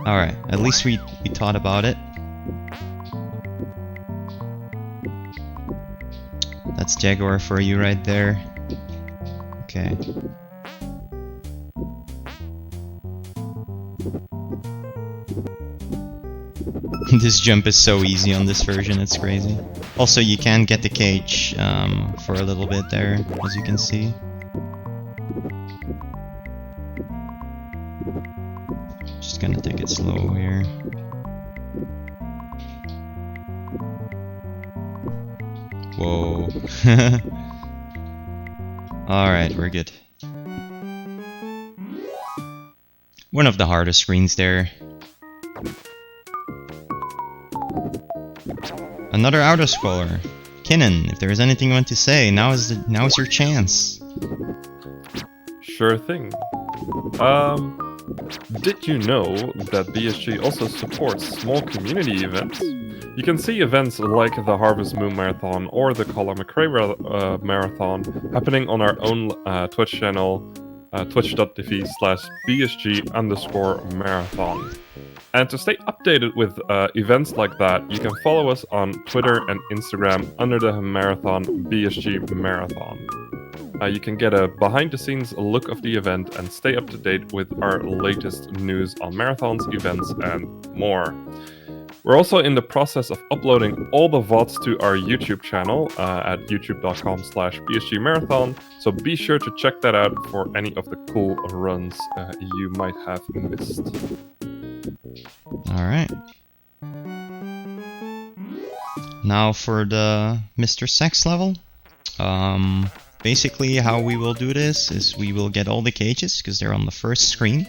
Alright, at least we thought about it. That's Jaguar for you right there. Okay. This jump is so easy on this version, it's crazy. Also, you can get the cage for a little bit there, as you can see. Just gonna take it slow here. Whoa. Alright, we're good. One of the hardest screens there. Another auto-scroller. Kinnan, if there is anything you want to say, now is your chance. Sure thing. Did you know that BSG also supports small community events? You can see events like the Harvest Moon Marathon or the Colin McRae Marathon happening on our own Twitch channel, twitch.tv/BSG_marathon. And to stay updated with events like that, you can follow us on Twitter and Instagram under the marathon BSG Marathon. You can get a behind-the-scenes look of the event and stay up to date with our latest news on marathons, events, and more. We're also in the process of uploading all the VODs to our YouTube channel at youtube.com/BSG Marathon, so be sure to check that out for any of the cool runs you might have missed. Alright. Now for the Mr. Sex level. Basically how we will do this is we will get all the cages because they're on the first screen.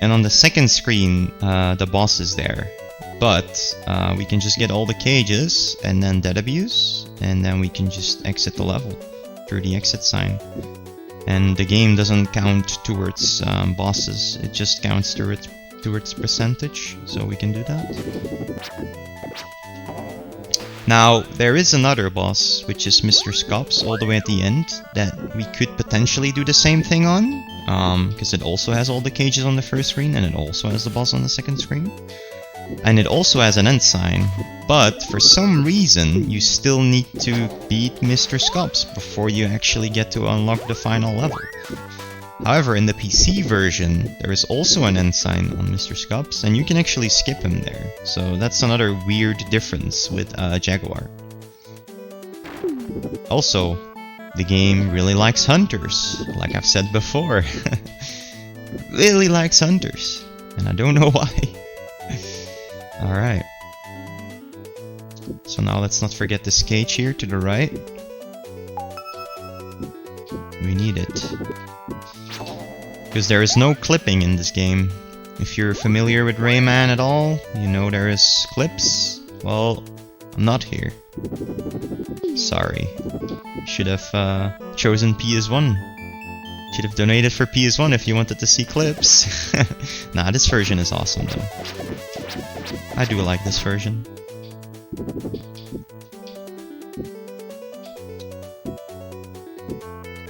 And on the second screen, the boss is there. But we can just get all the cages and then dead abuse, and then we can just exit the level through the exit sign. And the game doesn't count towards bosses, it just counts towards percentage, so we can do that. Now, there is another boss, which is Mr. Scops, all the way at the end, that we could potentially do the same thing on, because it also has all the cages on the first screen, and it also has the boss on the second screen. And it also has an end sign, but for some reason, you still need to beat Mr. Scops before you actually get to unlock the final level. However, in the PC version, there is also an end sign on Mr. Scops, and you can actually skip him there. So that's another weird difference with Jaguar. Also, the game really likes hunters, like I've said before. Really likes hunters, and I don't know why. Alright. So now let's not forget this cage here to the right. We need it. Because there is no clipping in this game. If you're familiar with Rayman at all, you know there is clips. Well, I'm not here. Sorry. Should have chosen PS1. Should have donated for PS1 if you wanted to see clips. Nah, this version is awesome though. I do like this version.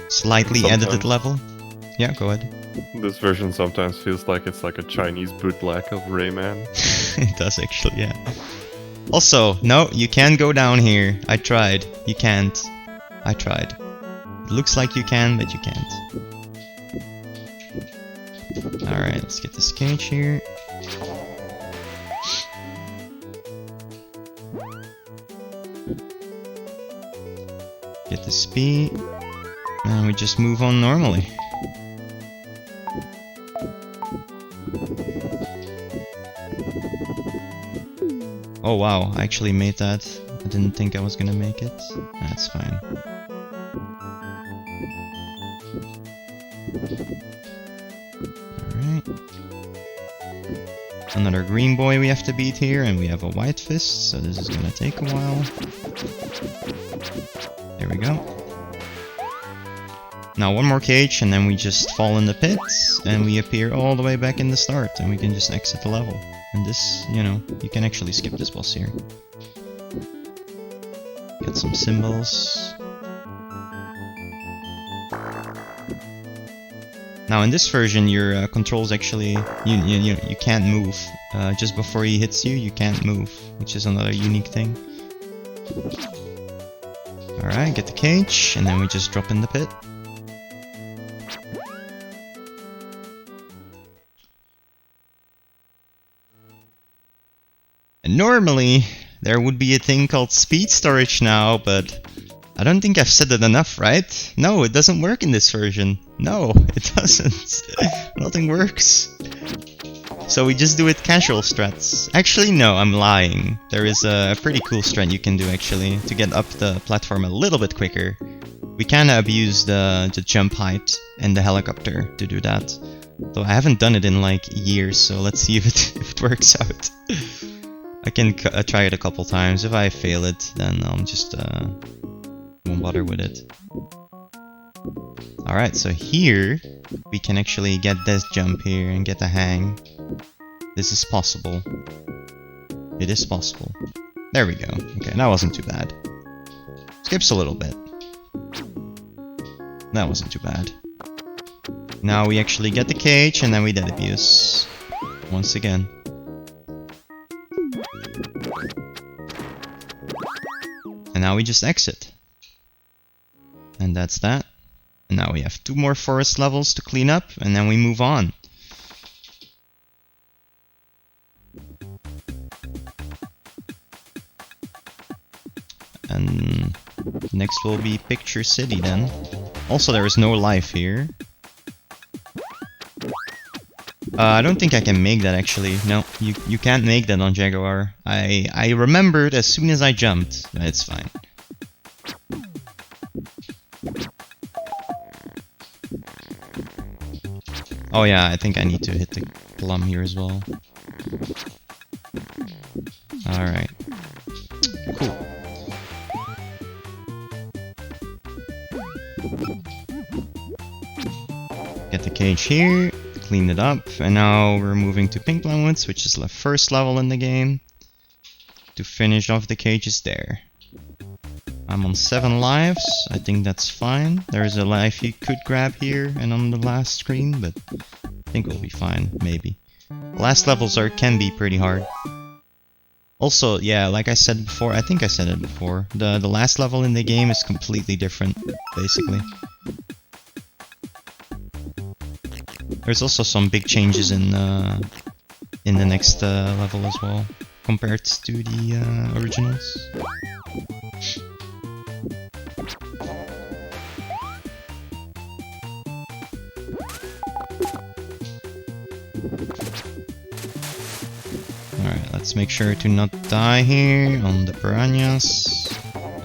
Slightly edited level. Yeah, go ahead. This version sometimes feels like it's like a Chinese bootleg of Rayman. It does actually, yeah. Also, no, you can't go down here. I tried. You can't. I tried. It looks like you can, but you can't. Alright, let's get this cage here. Get the speed. And we just move on normally. Oh wow, I actually made that. I didn't think I was gonna make it. That's fine. Alright. Another green boy we have to beat here, and we have a white fist, so this is gonna take a while. There we go. Now one more cage, and then we just fall in the pits, and we appear all the way back in the start, and we can just exit the level. And this, you know, you can actually skip this boss here. Get some symbols. Now in this version, your controls actually, you can't move. Just before he hits you, you can't move, which is another unique thing. Alright, get the cage, and then we just drop in the pit. And normally, there would be a thing called speed storage now, but I don't think I've said it enough, right? No, it doesn't work in this version. No, it doesn't. Nothing works. So we just do it casual strats. Actually, no, I'm lying. There is a pretty cool strat you can do actually to get up the platform a little bit quicker. We kinda abuse the jump height and the helicopter to do that. Though I haven't done it in like years, so let's see if it works out. I can try it a couple times. If I fail it, then I'll just won't bother with it. Alright, so here we can actually get this jump here and get the hang. This is possible. It is possible. There we go. Okay, that wasn't too bad. Skips a little bit. That wasn't too bad. Now we actually get the cage and then we dead abuse. Once again. And now we just exit. And that's that. And now we have 2 more forest levels to clean up and then we move on. And next will be Picture City then. Also, there is no life here. I don't think I can make that actually. No, you can't make that on Jaguar. I remembered as soon as I jumped. It's fine. Oh yeah, I think I need to hit the plum here as well. Alright. Cool. Get the cage here, clean it up, and now we're moving to Pink Plum Woods, which is the first level in the game, to finish off the cages there. I'm on 7 lives, I think that's fine. There's a life you could grab here and on the last screen, but I think we'll be fine, maybe. Last levels can be pretty hard. Also, yeah, like I said before, I think I said it before, the last level in the game is completely different, basically. There's also some big changes in the next level as well, compared to the originals. Alright, let's make sure to not die here on the piranhas.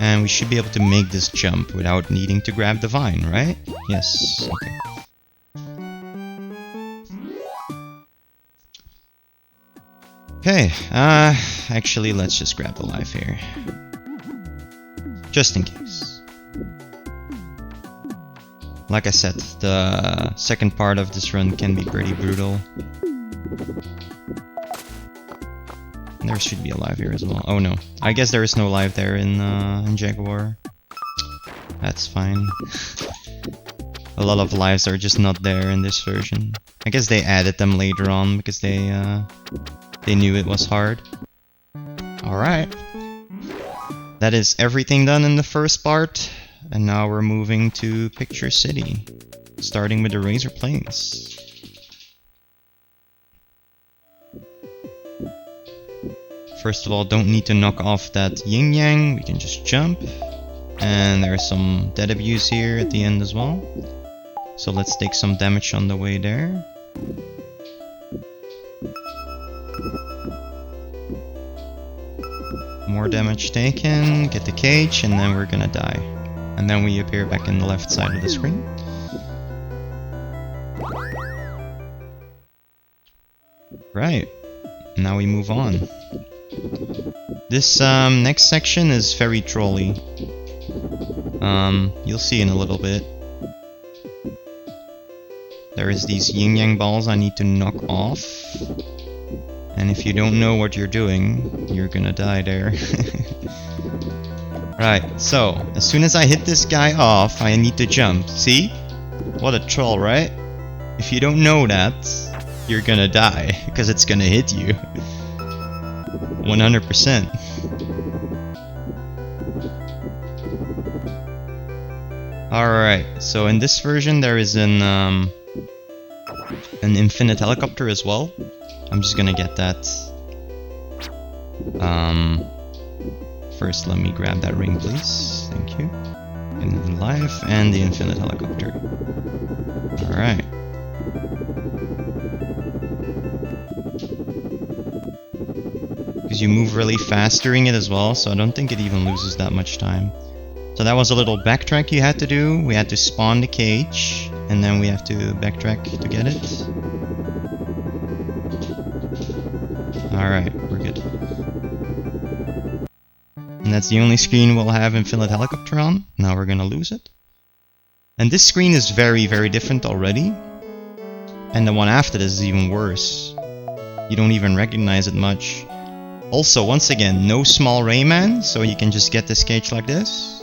And we should be able to make this jump without needing to grab the vine, right? Yes, okay. Okay, actually let's just grab the life here. Just in case. Like I said, the second part of this run can be pretty brutal. There should be a life here as well. Oh no, I guess there is no life there in Jaguar. That's fine. A lot of lives are just not there in this version. I guess they added them later on because they knew it was hard. Alright. That is everything done in the first part. And now we're moving to Picture City. Starting with the Razor Plains. First of all, don't need to knock off that yin yang. We can just jump. And there's some dead abuse here at the end as well. So let's take some damage on the way there. More damage taken, get the cage, and then we're gonna die. And then we appear back in the left side of the screen. Right, now we move on. This next section is very trolly. You'll see in a little bit. There is these yin-yang balls I need to knock off. And if you don't know what you're doing, you're gonna die there. Right, so, as soon as I hit this guy off, I need to jump. See? What a troll, right? If you don't know that, you're gonna die, because it's gonna hit you. 100%. Alright, so in this version there is an infinite helicopter as well. I'm just gonna get that. First let me grab that ring, please. Thank you. And life and the infinite helicopter. Alright. because you move really fast during it as well, so I don't think it even loses that much time. So that was a little backtrack you had to do. We had to spawn the cage, and then we have to backtrack to get it. Alright, we're good. And that's the only screen we'll have Infinite Helicopter on. Now we're gonna lose it. And this screen is very, very different already. And the one after this is even worse. You don't even recognize it much. Also, once again, no small Rayman, so you can just get this cage like this.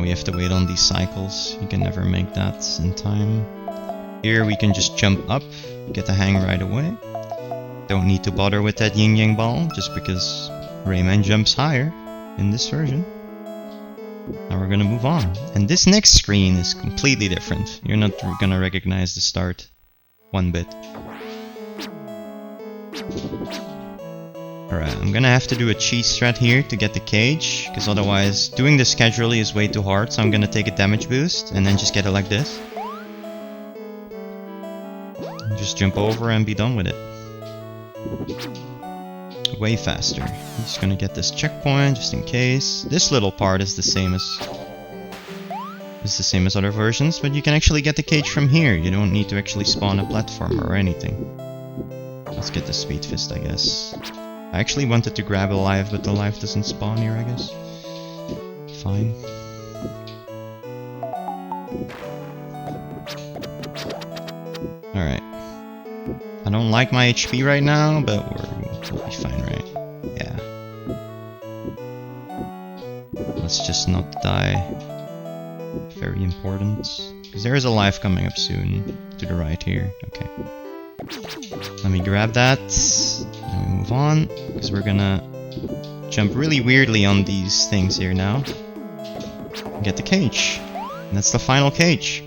We have to wait on these cycles. You can never make that in time. Here we can just jump up, get the hang right away. Don't need to bother with that yin yang ball, just because Rayman jumps higher in this version. Now we're gonna move on. And this next screen is completely different. You're not gonna recognize the start one bit. Alright, I'm gonna have to do a cheese strat here to get the cage, because otherwise doing this casually is way too hard, so I'm gonna take a damage boost and then just get it like this. And just jump over and be done with it. Way faster. I'm just gonna get this checkpoint just in case. This little part is the same as other versions, but you can actually get the cage from here. You don't need to actually spawn a platformer or anything. Let's get the speed fist, I guess. I actually wanted to grab a life, but the life doesn't spawn here, I guess. Fine. Alright. I don't like my HP right now, but we'll be fine, right? Yeah. Let's just not die. Very important. Because there is a life coming up soon. To the right here. Okay. Let me grab that. And we move on. Because we're gonna jump really weirdly on these things here now. And get the cage. And that's the final cage.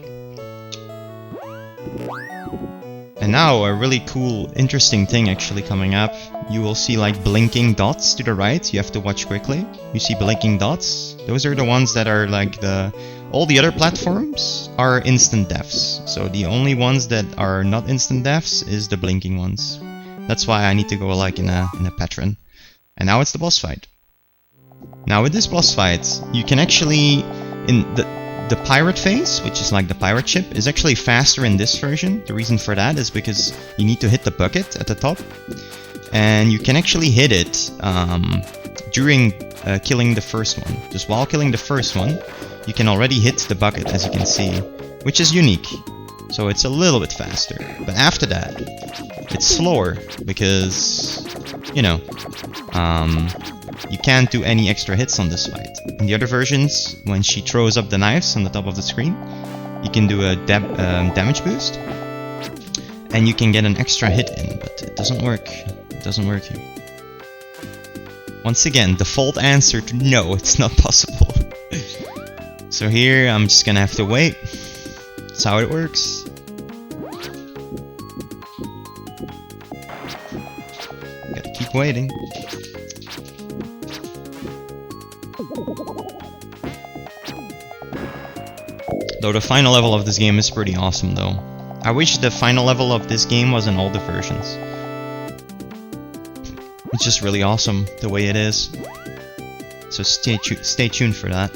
And now a really cool, interesting thing actually coming up. You will see like blinking dots to the right. You have to watch quickly. You see blinking dots. Those are the ones that are like all the other platforms are instant deaths. So the only ones that are not instant deaths is the blinking ones. That's why I need to go like in a pattern. And now it's the boss fight. Now with this boss fight, you can actually the pirate phase, which is like the pirate ship, is actually faster in this version. The reason for that is because you need to hit the bucket at the top. And you can actually hit it during killing the first one. Just while killing the first one, you can already hit the bucket, as you can see, which is unique. So it's a little bit faster. But after that, it's slower because, you know, you can't do any extra hits on this fight. In the other versions, when she throws up the knives on the top of the screen, you can do a damage boost. And you can get an extra hit in, but it doesn't work. It doesn't work here. Once again, default answer to no, it's not possible. So here, I'm just gonna have to wait. That's how it works. Gotta keep waiting. Though the final level of this game is pretty awesome though. I wish the final level of this game was in all the versions. It's just really awesome the way it is. So stay tuned for that.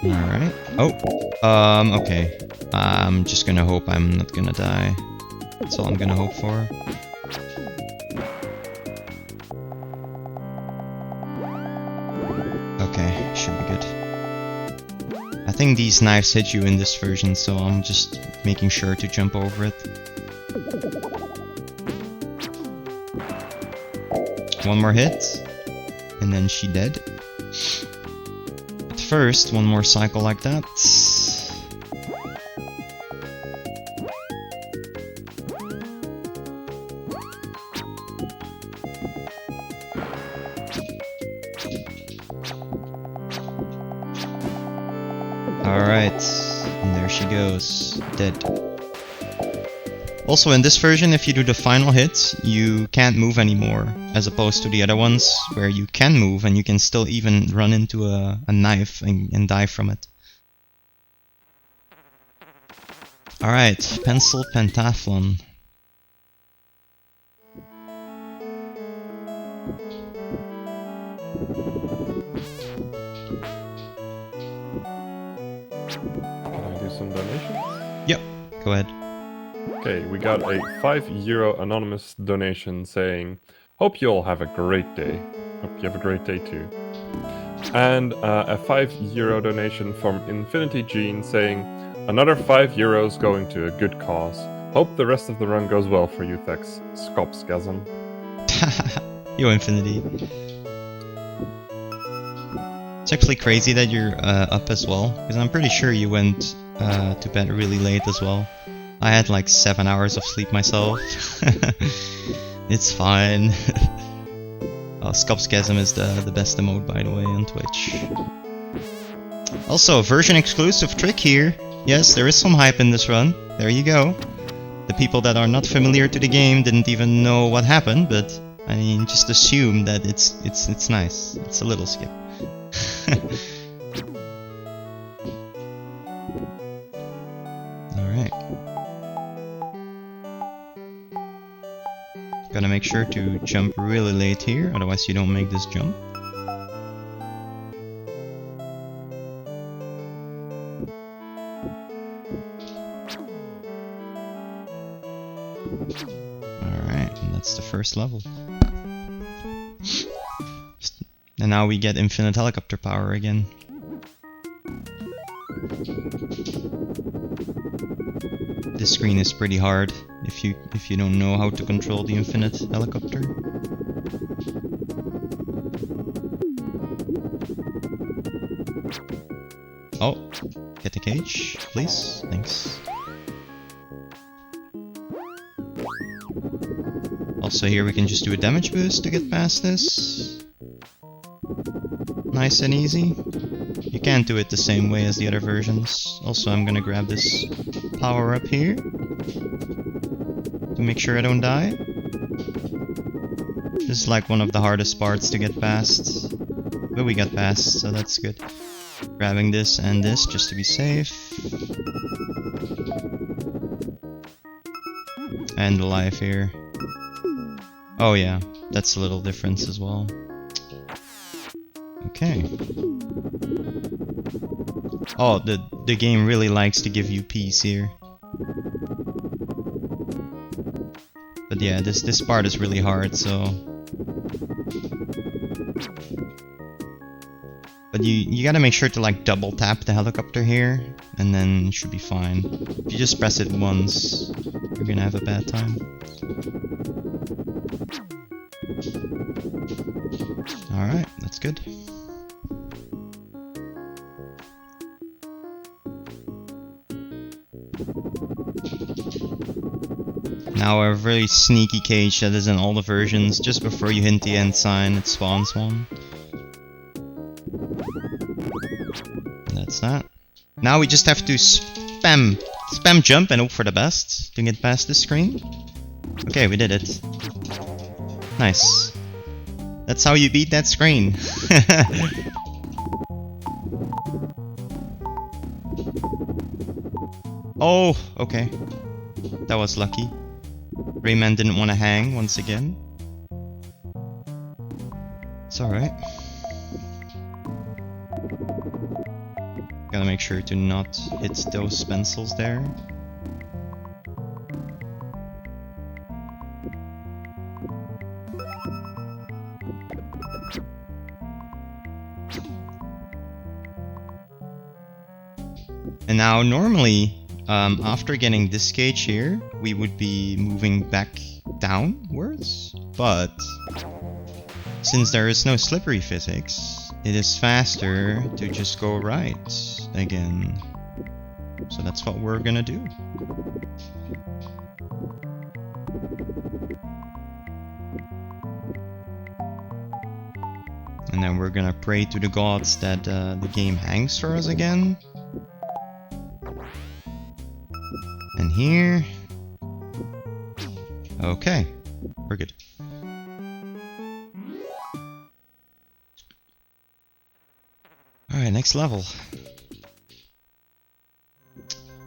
Alright. Oh, okay. I'm just gonna hope I'm not gonna die. That's all I'm gonna hope for. Okay, should be good. I think these knives hit you in this version, so I'm just making sure to jump over it. One more hit, and then she dead. But first, one more cycle like that. goes. Dead. Also in this version, if you do the final hit, you can't move anymore, as opposed to the other ones, where you can move and you can still even run into a knife and die from it. Alright, Pencil Pentathlon. Can I do some donations? Yep, go ahead. Okay, we got a €5 anonymous donation saying, "Hope you all have a great day. Hope you have a great day too." And a €5 donation from Infinity Gene saying, "Another €5 going to a good cause. Hope the rest of the run goes well for you, Thex. Skopskasm." Yo, Infinity. It's actually crazy that you're up as well, because I'm pretty sure you went to bed really late as well. I had like 7 hours of sleep myself. It's fine. Skopskasm is the best emote, by the way, on Twitch. Also, version exclusive trick here. Yes, there is some hype in this run. There you go. The people that are not familiar to the game didn't even know what happened, but I mean, just assume that it's nice. It's a little skip. Alright. Gotta make sure to jump really late here, otherwise you don't make this jump. Alright, and that's the first level. And now we get infinite helicopter power again. This screen is pretty hard if you don't know how to control the infinite helicopter. Oh, get the cage, please. Thanks. Also here we can just do a damage boost to get past this. Nice and easy. You can't do it the same way as the other versions. Also, I'm gonna grab this power up here to make sure I don't die. This is like one of the hardest parts to get past. But we got past, so that's good. Grabbing this and this just to be safe. And alive here. Oh yeah, that's a little difference as well. Okay. Oh, the game really likes to give you peace here. But yeah, this part is really hard, so... But you gotta make sure to like double tap the helicopter here, and then it should be fine. If you just press it once, you're gonna have a bad time. Alright, that's good. Now a very sneaky cage that is in all the versions. Just before you hit the end sign, it spawns one. That's that. Now we just have to spam jump and hope for the best to get past this screen. Okay, we did it. Nice. That's how you beat that screen. Oh, okay. That was lucky. Rayman didn't want to hang once again. It's alright. Gotta make sure to not hit those pencils there. And now normally, after getting this cage here, we would be moving back downwards, but since there is no slippery physics, it is faster to just go right again. So that's what we're gonna do. And then we're gonna pray to the gods that the game hangs for us again. here. Okay, we're good. Alright, next level.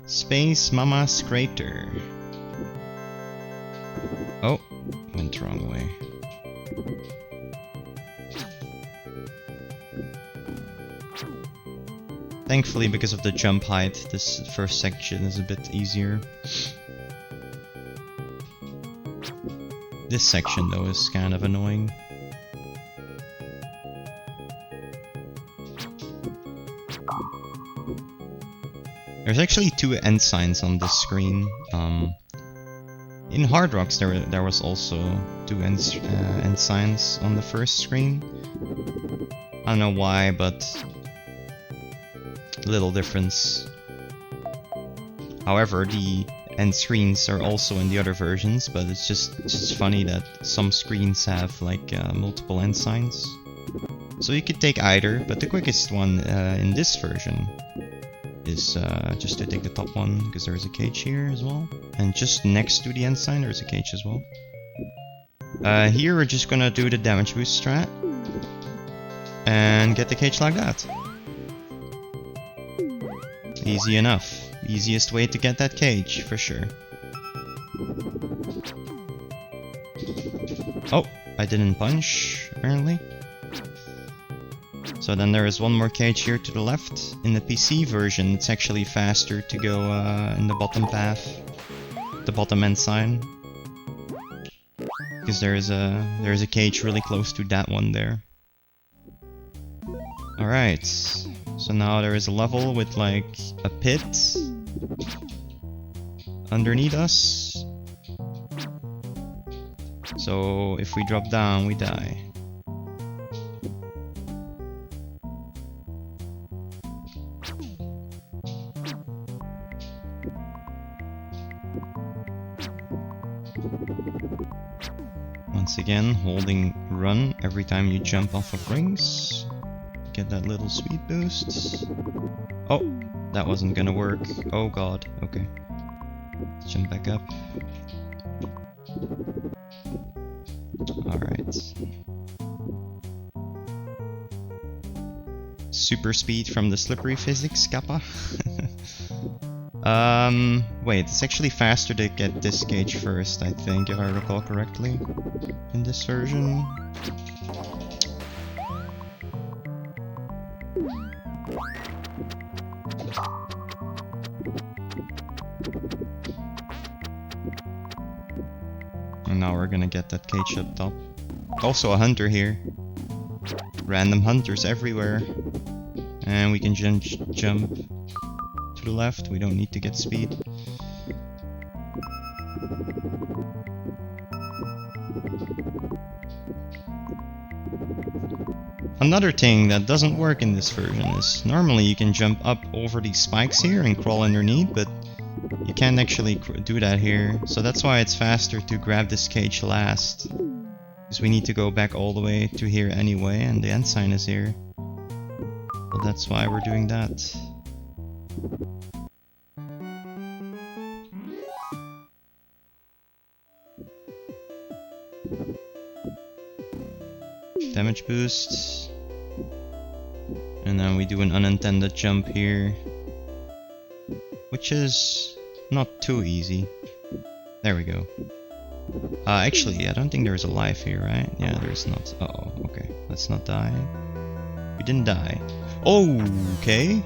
Space Mama's Crater. Oh, went the wrong way. Thankfully, because of the jump height, this first section is a bit easier. This section, though, is kind of annoying. There's actually 2 end signs on this screen. In Hard Rocks, there was also 2 end signs on the first screen. I don't know why, but little difference. However, the end screens are also in the other versions, but it's just funny that some screens have like multiple end signs. So you could take either, but the quickest one in this version is just to take the top one, because there's a cage here as well. And just next to the end sign there's a cage as well. Here we're just gonna do the damage boost strat and get the cage like that. Easy enough. Easiest way to get that cage, for sure. Oh, I didn't punch, apparently. So then there is one more cage here to the left. In the PC version, it's actually faster to go in the bottom path, the bottom end sign, because there's a cage really close to that one there. All right, so now there is a level with like a pit underneath us. So if we drop down, we die. Once again, holding run every time you jump off of rings. Get that little speed boost. Oh, that wasn't gonna work. Oh god, okay. Let's jump back up. Alright. Super speed from the slippery physics, kappa. Wait, it's actually faster to get this cage first, I think, if I recall correctly, in this version. And now we're gonna get that cage up top. Also a hunter here. Random hunters everywhere. And we can jump to the left, we don't need to get speed. Another thing that doesn't work in this version is normally you can jump up over these spikes here and crawl underneath, but you can't actually do that here. So that's why it's faster to grab this cage last, because we need to go back all the way to here anyway, and the end sign is here. But that's why we're doing that. Damage boost. And then we do an unintended jump here, which is not too easy. There we go. Actually, I don't think there's a life here, right? Yeah, there's not. Uh-oh, okay. Let's not die. We didn't die. Oh, okay.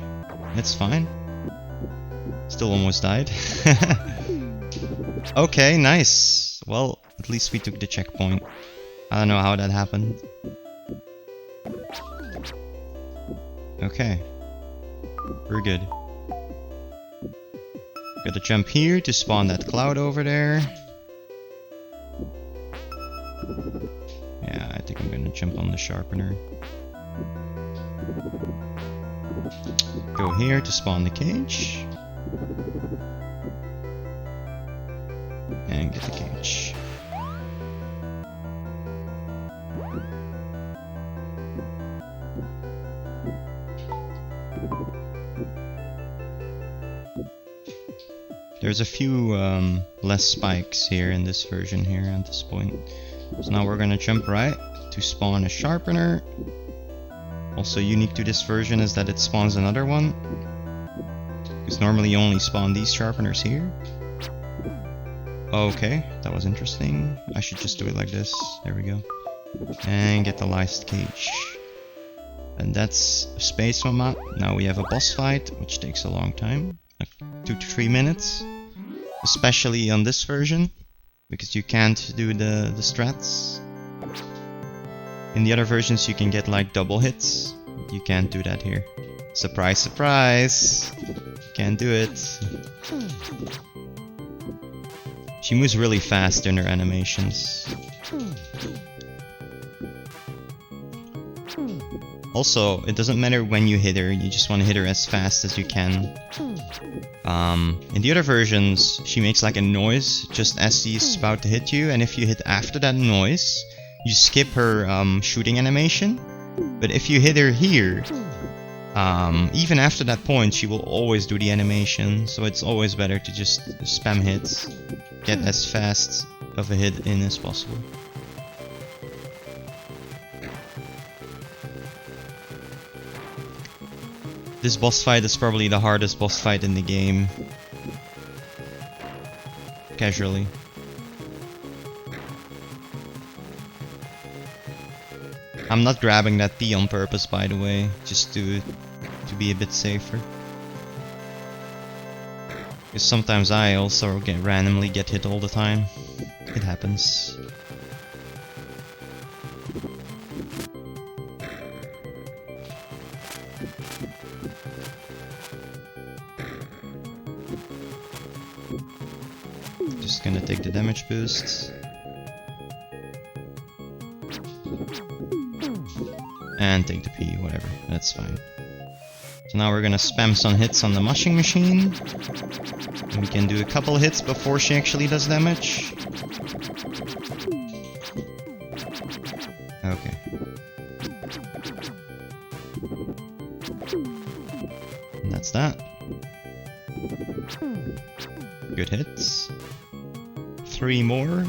That's fine. Still almost died. Okay, nice. Well, at least we took the checkpoint. I don't know how that happened. Okay. We're good. Gotta jump here to spawn that cloud over there. Yeah, I think I'm gonna jump on the sharpener. Go here to spawn the cage. And get the cage. There's a few less spikes here in this version here at this point. So now we're gonna jump right to spawn a sharpener. Also unique to this version is that it spawns another one. Because normally you only spawn these sharpeners here. Okay, that was interesting. I should just do it like this. There we go. And get the last cage. And that's Space Mama. Now we have a boss fight, which takes a long time. Like 2 to 3 minutes. Especially on this version. Because you can't do the strats. In the other versions you can get like double hits. You can't do that here. Surprise, surprise! Can't do it. She moves really fast in her animations. Also, it doesn't matter when you hit her, you just want to hit her as fast as you can. In the other versions, she makes like a noise just as she's about to hit you, and if you hit after that noise, you skip her shooting animation. But if you hit her here, even after that point, she will always do the animation, so it's always better to just spam hits, get as fast of a hit in as possible. This boss fight is probably the hardest boss fight in the game. Casually. I'm not grabbing that P on purpose, by the way, just to be a bit safer. Because sometimes I also randomly get hit all the time. It happens. Just gonna take the damage boost. And take the P, whatever, that's fine. So now we're gonna spam some hits on the mushing machine. And we can do a couple hits before she actually does damage. Okay. And that's that. Good hits. 3 more.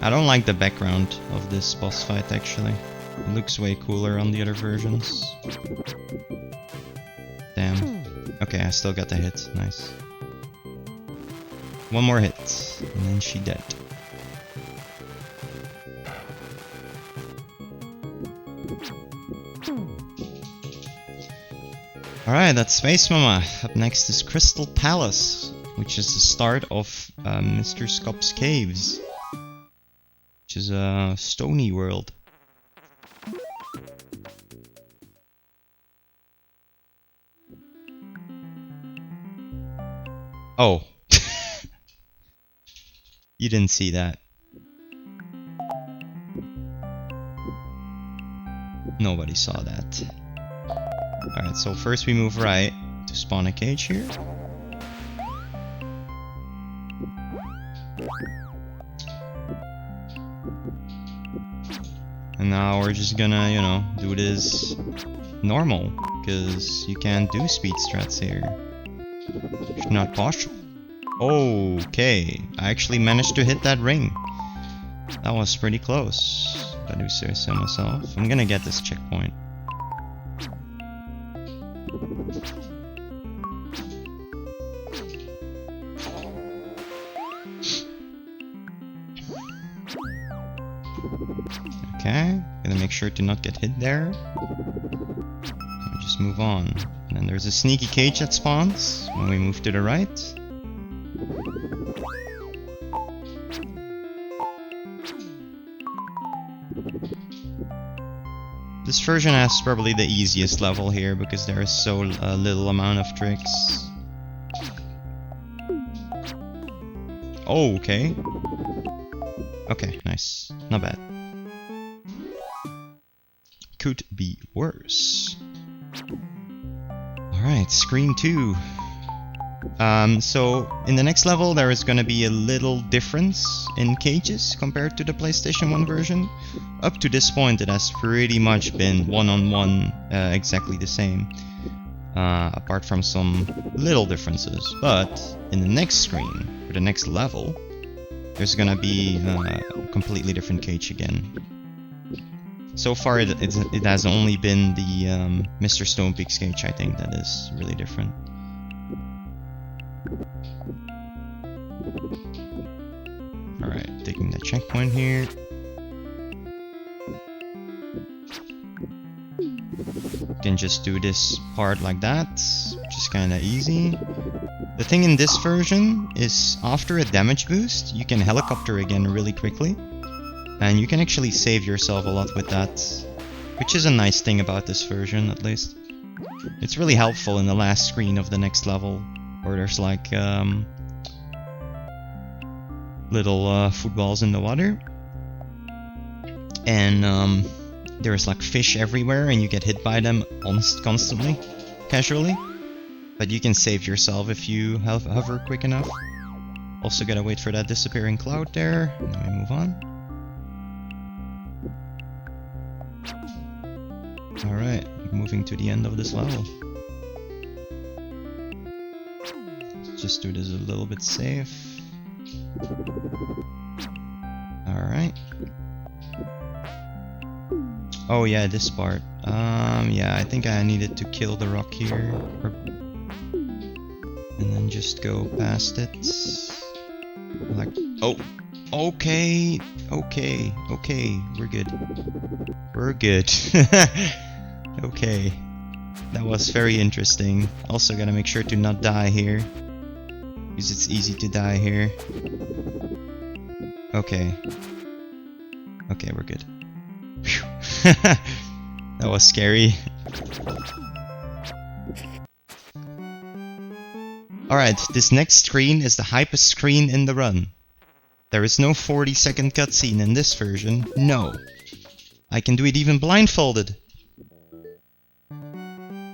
I don't like the background of this boss fight actually. It looks way cooler on the other versions. Damn. Okay, I still got the hit. Nice. One more hit, and then she dead. Alright, that's Space Mama. Up next is Crystal Palace, which is the start of Mr. Scop's Caves. Which is a stony world. Oh. You didn't see that. Nobody saw that. Alright, so first we move right to spawn a cage here. And now we're just gonna, you know, do this normal, because you can't do speed strats here. It's not possible. Okay, I actually managed to hit that ring. That was pretty close, if I do say so myself. I'm gonna get this checkpoint. Okay, gonna make sure to not get hit there. And just move on. And then there's a sneaky cage that spawns when we move to the right. This version has probably the easiest level here because there is so little amount of tricks. Oh, okay. Okay, nice. Not bad. Could be worse. Alright, screen 2. So in the next level there is gonna be a little difference in cages compared to the PlayStation 1 version. Up to this point it has pretty much been one-on-one exactly the same. Apart from some little differences. But in the next screen, for the next level, there's gonna be a completely different cage again. So far it has only been the Mr. Stonepeak's cage, I think, that is really different. Alright, taking the checkpoint here. Can just do this part like that, which is kinda easy. The thing in this version is after a damage boost, you can helicopter again really quickly. And you can actually save yourself a lot with that, which is a nice thing about this version at least. It's really helpful in the last screen of the next level, where there's like little footballs in the water. And there's like fish everywhere and you get hit by them constantly, casually. But you can save yourself if you hover quick enough. Also gotta wait for that disappearing cloud there, and then we move on. Alright, moving to the end of this level. Let's just do this a little bit safe. Alright. Oh yeah, this part. Yeah, I think I needed to kill the rock here. And then just go past it. Like, oh, okay, we're good. We're good. Okay, that was very interesting. Also gotta make sure to not die here, because it's easy to die here. Okay. Okay, we're good. Phew. That was scary. Alright, this next screen is the hypest screen in the run. There is no 40-second cutscene in this version, no. I can do it even blindfolded.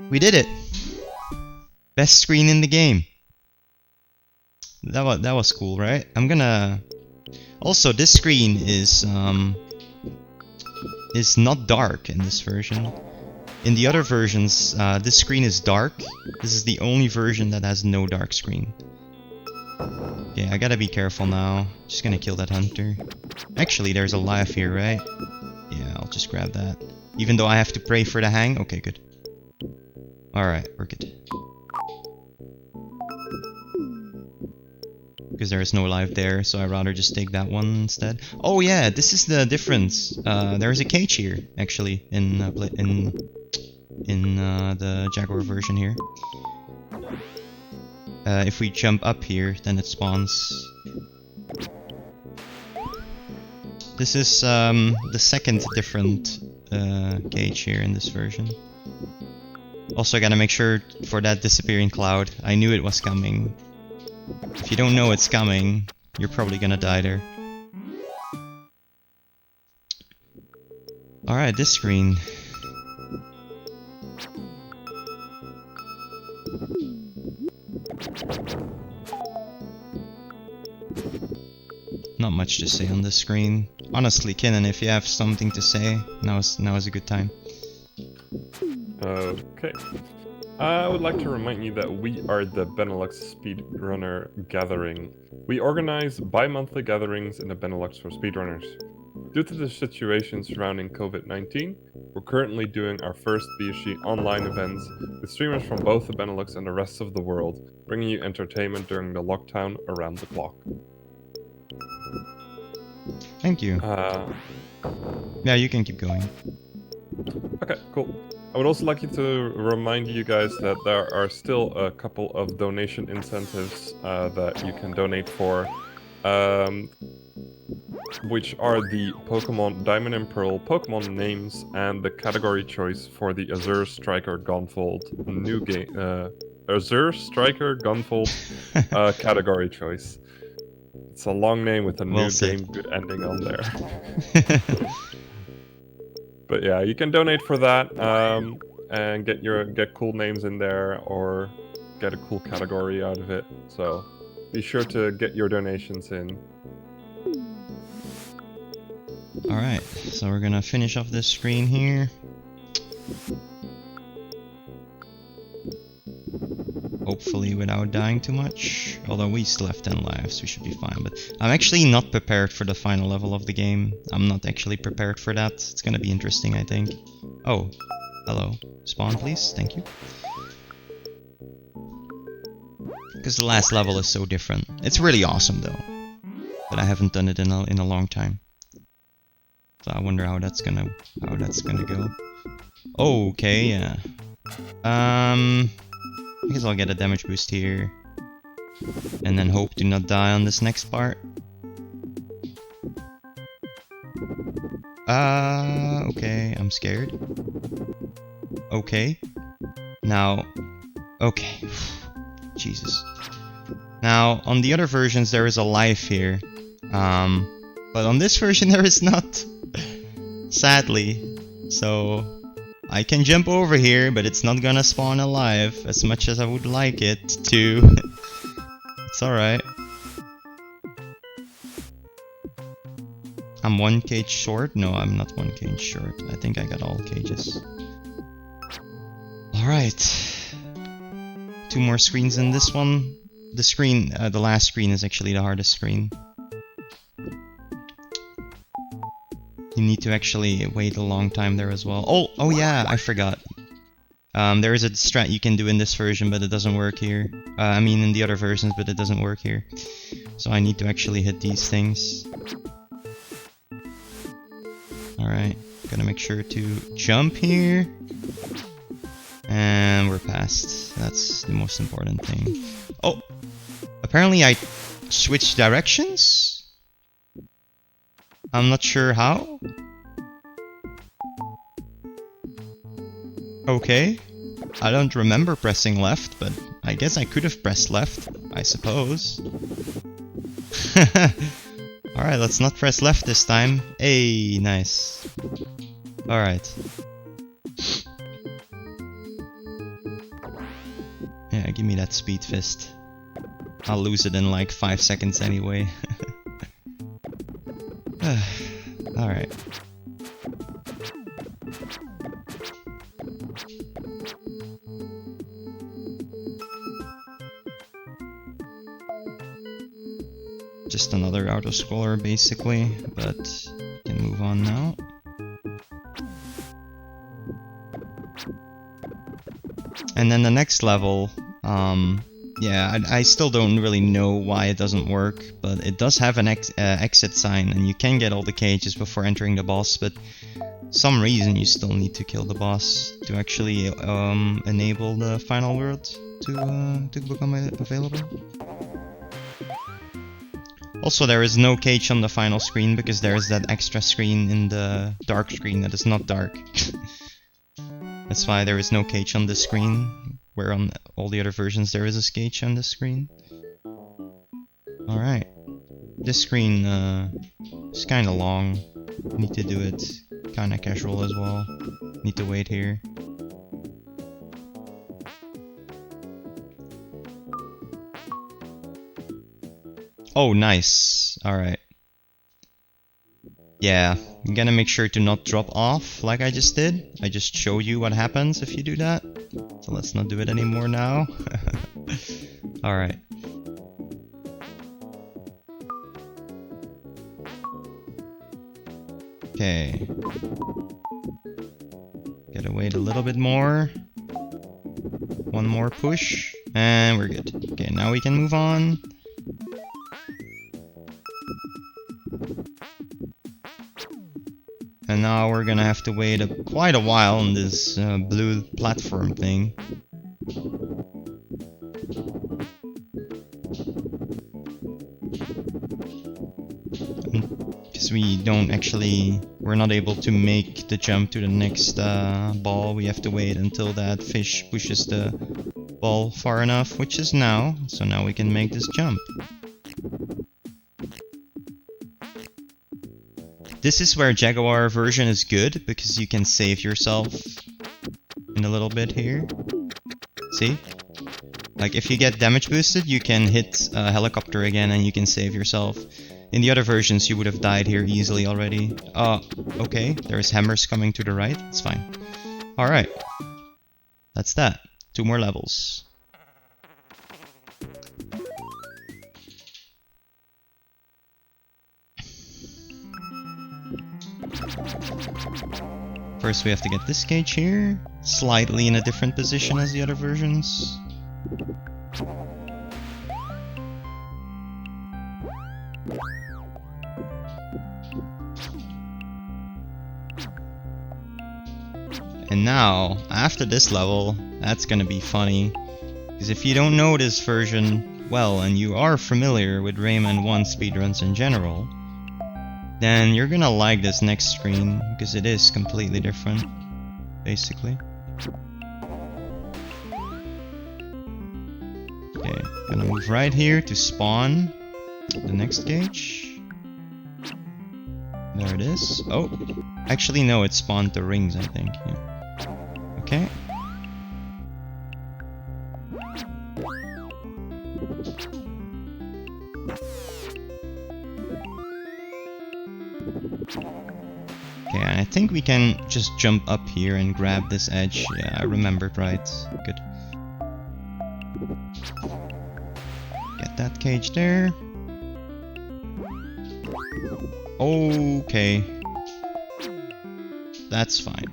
We did it! Best screen in the game. That was cool, right? I'm gonna... Also, this screen is not dark in this version. In the other versions, this screen is dark. This is the only version that has no dark screen. Okay, I gotta be careful now. Just gonna kill that hunter. Actually, there's a life here, right? Yeah, I'll just grab that. Even though I have to pray for the hang? Okay, good. Alright, we're good. Because there is no life there, so I'd rather just take that one instead. Oh yeah, this is the difference. There is a cage here, actually, in the Jaguar version here. If we jump up here, then it spawns. This is the second different cage here in this version. Also, I gotta make sure for that disappearing cloud. I knew it was coming. If you don't know it's coming, you're probably gonna die there. Alright, this screen. Not much to say on this screen. Honestly, Kinnan, if you have something to say, now is a good time. Okay. I would like to remind you that we are the Benelux Speedrunner Gathering. We organize bi-monthly gatherings in the Benelux for speedrunners. Due to the situation surrounding COVID-19, we're currently doing our first BSG online events with streamers from both the Benelux and the rest of the world, bringing you entertainment during the lockdown around the clock. Thank you. Yeah, you can keep going. Okay, cool. I would also like to remind you guys that there are still a couple of donation incentives that you can donate for, which are the Pokemon Diamond and Pearl Pokemon names and the category choice for the Azure Striker Gunfold new game. Azure Striker Gunfold category choice. It's a long name with a new game good ending on there. But yeah, you can donate for that and get cool names in there, or get a cool category out of it. So be sure to get your donations in. Alright, so we're gonna finish off this screen here. Hopefully without dying too much. Although we still have 10 lives, we should be fine. But I'm actually not prepared for the final level of the game. I'm not actually prepared for that. It's gonna be interesting, I think. Oh, hello. Spawn, please. Thank you. Because the last level is so different. It's really awesome, though. But I haven't done it in a long time. So I wonder how that's gonna go. Oh, okay, yeah. I guess I'll get a damage boost here. And then hope to not die on this next part. Okay, I'm scared. Okay. Now, okay. Jesus. Now, on the other versions there is a life here. But on this version there is not. Sadly. So I can jump over here, but it's not gonna spawn alive as much as I would like it to. It's alright. I'm 1 cage short? No, I'm not 1 cage short. I think I got all cages. Alright. 2 more screens in this one. The screen, the last screen is actually the hardest screen. You need to actually wait a long time there as well. Oh yeah, I forgot. There is a strat you can do in this version, but it doesn't work here. I mean in the other versions, but it doesn't work here. So I need to actually hit these things. Alright, gotta make sure to jump here. And we're past. That's the most important thing. Oh! Apparently I switched directions? I'm not sure how. Okay. I don't remember pressing left, but I guess I could have pressed left, I suppose. Alright, let's not press left this time. Hey, nice. Alright. Yeah, give me that speed fist. I'll lose it in like 5 seconds anyway. Alright. Just another auto-scroller basically, but can move on now. And then the next level, yeah, I still don't really know why it doesn't work, but it does have an exit sign, and you can get all the cages before entering the boss, but some reason you still need to kill the boss to actually enable the final world to become available. Also, there is no cage on the final screen because there is that extra screen in the dark screen that is not dark. That's why there is no cage on this screen, where on all the other versions there is a cage on this screen. Alright. This screen is kinda long. Need to do it kinda casual as well. Need to wait here. Oh, nice. Alright. Yeah, you gotta make sure to not drop off like I just did. I just showed you what happens if you do that. So let's not do it anymore now. Alright. Okay. Gotta wait a little bit more. One more push. And we're good. Okay, now we can move on. And now we're gonna have to wait quite a while on this blue platform thing. Because we're not able to make the jump to the next ball. We have to wait until that fish pushes the ball far enough, which is now. So now we can make this jump. This is where Jaguar version is good, because you can save yourself in a little bit here. See? Like, if you get damage boosted, you can hit a helicopter again and you can save yourself. In the other versions, you would have died here easily already. Okay, there's hammers coming to the right. It's fine. Alright. That's that. 2 more levels. First we have to get this cage here. Slightly in a different position as the other versions. And now, after this level, that's gonna be funny. Because if you don't know this version well, and you are familiar with Rayman 1 speedruns in general, then you're gonna like this next screen, because it is completely different, basically. Okay, gonna move right here to spawn the next cage. There it is. Oh, actually no, it spawned the rings, I think. Yeah. Okay. Okay, and I think we can just jump up here and grab this edge. Yeah, I remembered right. Good. Get that cage there. Okay. That's fine.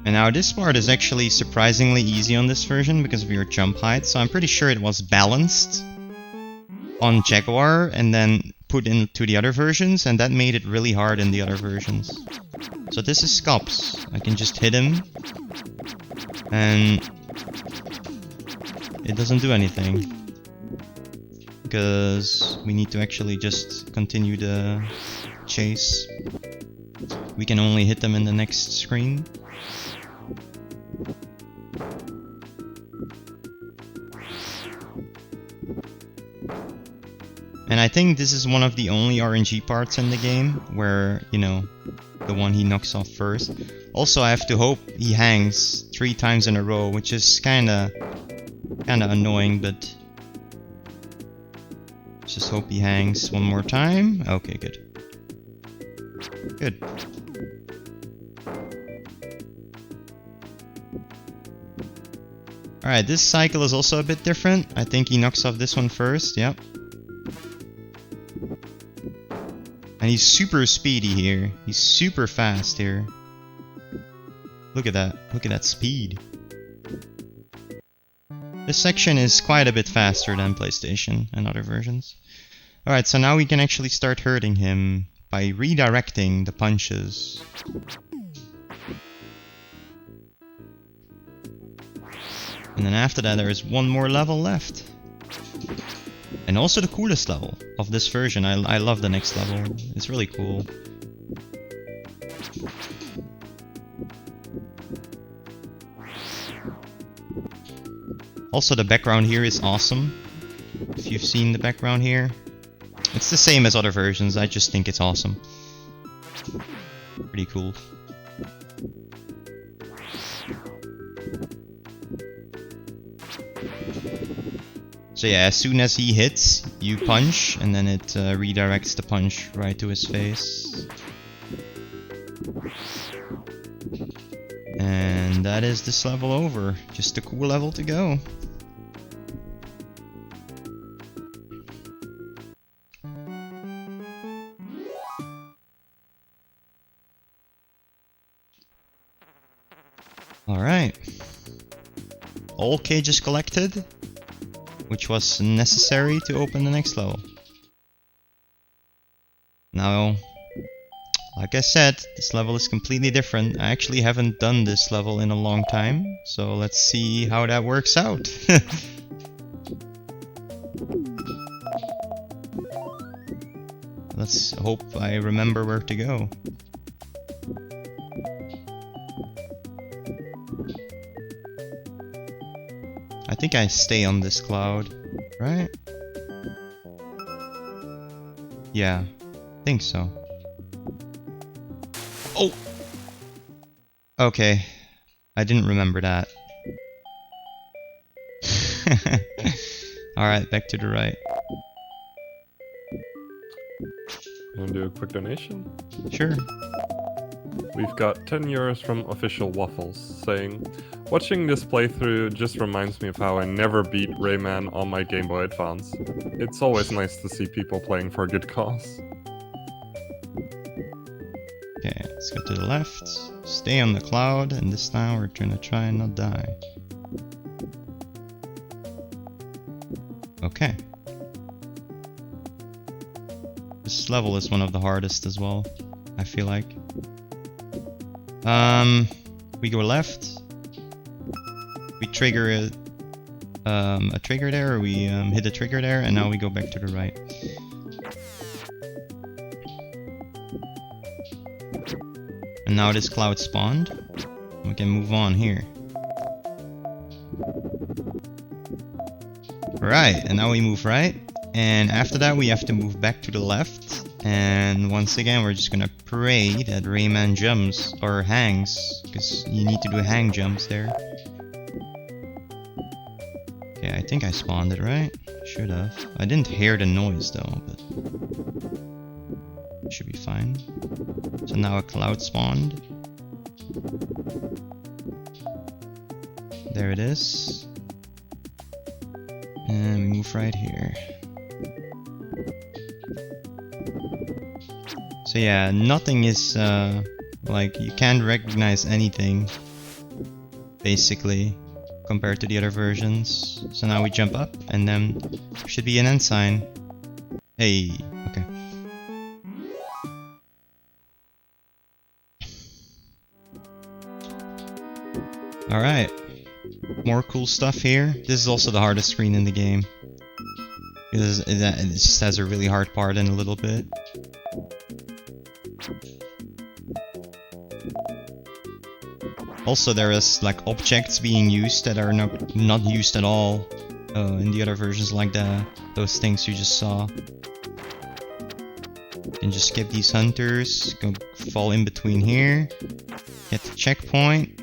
And now this part is actually surprisingly easy on this version because of your jump height, so I'm pretty sure it was balanced on Jaguar and then put into the other versions, and that made it really hard in the other versions. So this is Scops. I can just hit him and it doesn't do anything because we need to actually just continue the chase. We can only hit them in the next screen. And I think this is one of the only RNG parts in the game where, you know, the one he knocks off first. Also, I have to hope he hangs 3 times in a row, which is kinda annoying, but just hope he hangs one more time. Okay, good. Good. Alright, this cycle is also a bit different. I think he knocks off this one first, yep. And he's super speedy here. He's super fast here. Look at that. Look at that speed. This section is quite a bit faster than PlayStation and other versions. Alright, so now we can actually start hurting him by redirecting the punches. And then after that there is one more level left. And also the coolest level of this version. I love the next level. It's really cool. Also the background here is awesome. If you've seen the background here. It's the same as other versions, I just think it's awesome. Pretty cool. So yeah, as soon as he hits, you punch, and then it redirects the punch right to his face. And that is this level over. Just a cool level to go. Alright. All cages collected, which was necessary to open the next level. Now, like I said, this level is completely different. I actually haven't done this level in a long time, so let's see how that works out. Let's hope I remember where to go. I think I stay on this cloud, right? Yeah, I think so. Okay, I didn't remember that. Alright, back to the right. Wanna do a quick donation? Sure. We've got 10 euros from Official Waffles, saying, watching this playthrough just reminds me of how I never beat Rayman on my Game Boy Advance. It's always nice to see people playing for a good cause. Okay, let's go to the left. Stay on the cloud, and this time we're gonna try and not die. Okay. This level is one of the hardest as well, I feel like. We go left. We trigger a trigger there, or we hit a trigger there, and now we go back to the right. And now this cloud spawned. We can move on here. Right, and now we move right. And after that we have to move back to the left. And once again we're just gonna pray that Rayman jumps, or hangs, because you need to do hang jumps there. Okay, I think I spawned it right. Should have. I didn't hear the noise though, but it should be fine. So now a cloud spawned. There it is. And we move right here. So yeah, nothing is like, you can't recognize anything basically compared to the other versions. So now we jump up and then there should be an end sign. Hey, okay. Alright, more cool stuff here. This is also the hardest screen in the game. It just has a really hard part in a little bit. Also, there is like objects being used that are not used at all in the other versions, like those things you just saw. You can just skip these hunters, go fall in between here, get the checkpoint.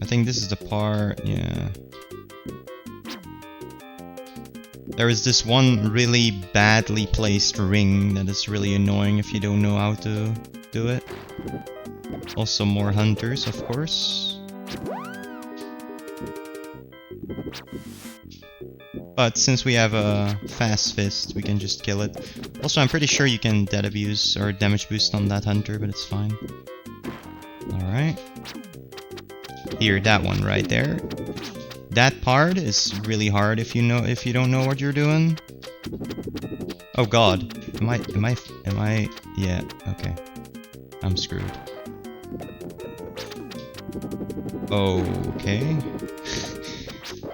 I think this is the part, yeah. There is this one really badly placed ring that is really annoying if you don't know how to do it. Also more hunters, of course. But since we have a fast fist, we can just kill it. Also, I'm pretty sure you can dead abuse or damage boost on that hunter, but it's fine. Alright. Here, that one right there. That part is really hard if you don't know what you're doing. Oh god. Am I yeah, okay. I'm screwed. Okay.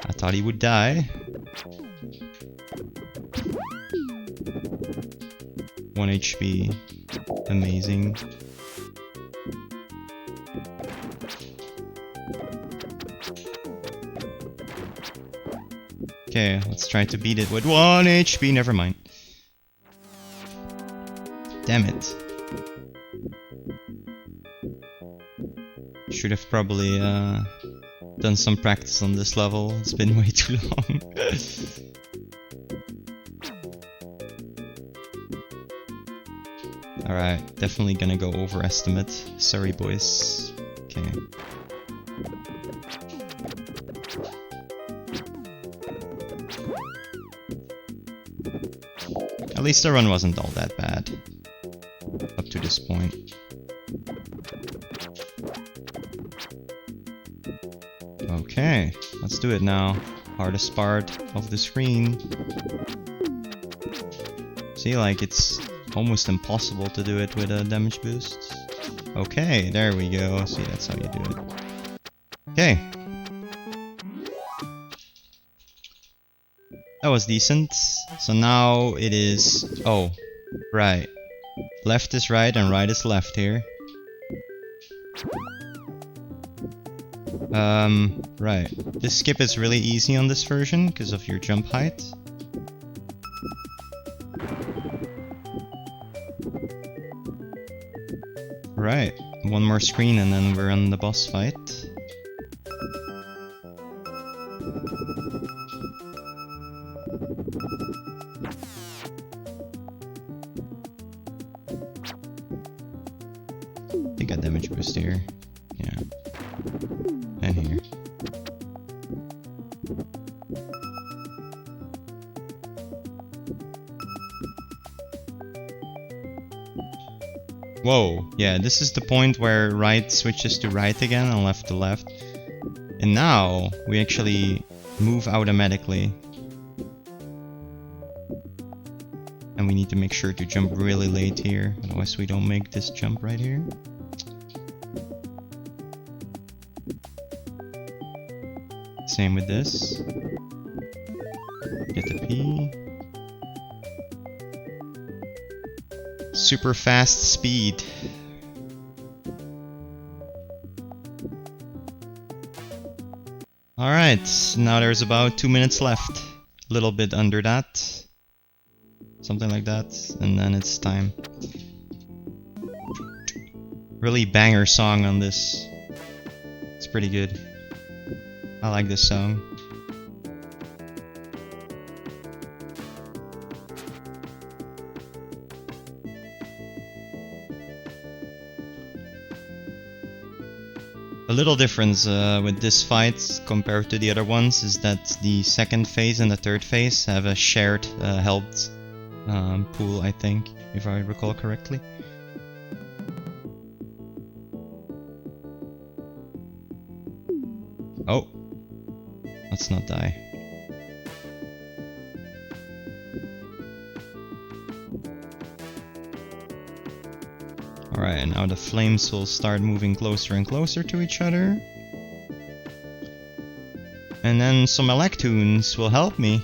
I thought he would die. 1 HP. Amazing. Okay, let's try to beat it with 1 HP. Never mind. Damn it. Should have probably done some practice on this level. It's been way too long. Alright, definitely gonna go overestimate. Sorry, boys. Okay. At least the run wasn't all that bad. Up to this point. Okay, let's do it now. Hardest part of the screen. See, like, it's almost impossible to do it with a damage boost. Okay, there we go. See, that's how you do it. Okay. That was decent. So now it is... oh, right. Left is right and right is left here. Right. This skip is really easy on this version because of your jump height. Alright, one more screen and then we're on the boss fight. They got damage boost here. Yeah. And here. Whoa, yeah, this is the point where right switches to right again and left to left. And now we actually move automatically. And we need to make sure to jump really late here, otherwise we don't make this jump right here. Same with this. Get the P. Super fast speed. Alright, now there's about 2 minutes left. A little bit under that. Something like that. And then it's time. Really banger song on this. It's pretty good. I like this song. A little difference with this fight compared to the other ones is that the second phase and the third phase have a shared health pool, I think, if I recall correctly. Oh, let's not die. Alright, and now the flames will start moving closer and closer to each other. And then some electoons will help me.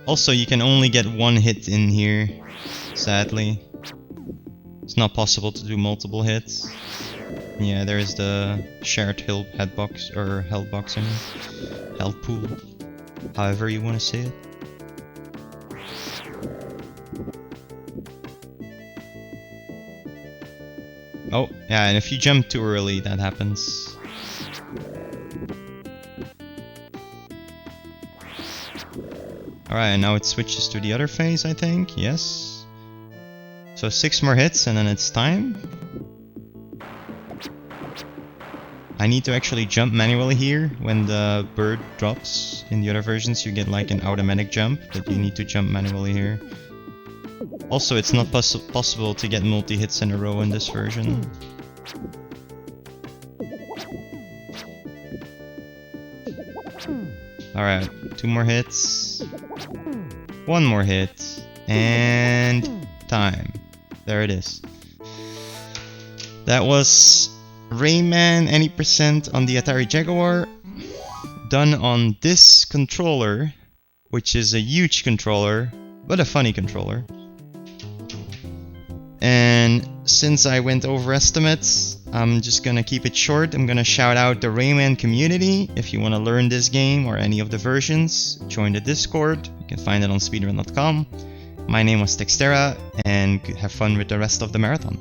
Also, you can only get one hit in here, sadly. It's not possible to do multiple hits. Yeah, there's the shared health box, or health box, I mean. Health pool. However you want to say it. Oh, yeah, and if you jump too early, that happens. Alright, and now it switches to the other phase, I think. Yes. So 6 more hits and then it's time. I need to actually jump manually here when the bird drops. In the other versions you get like an automatic jump, but you need to jump manually here. Also, it's not possible to get multi-hits in a row in this version. Alright, 2 more hits. 1 more hit. And time. There it is. That was Rayman any % on the Atari Jaguar, done on this controller, which is a huge controller, but a funny controller. And since I went over estimates, I'm just gonna keep it short. I'm gonna shout out the Rayman community. If you want to learn this game or any of the versions, join the Discord. You can find it on speedrun.com. My name was Thextera, and have fun with the rest of the marathon.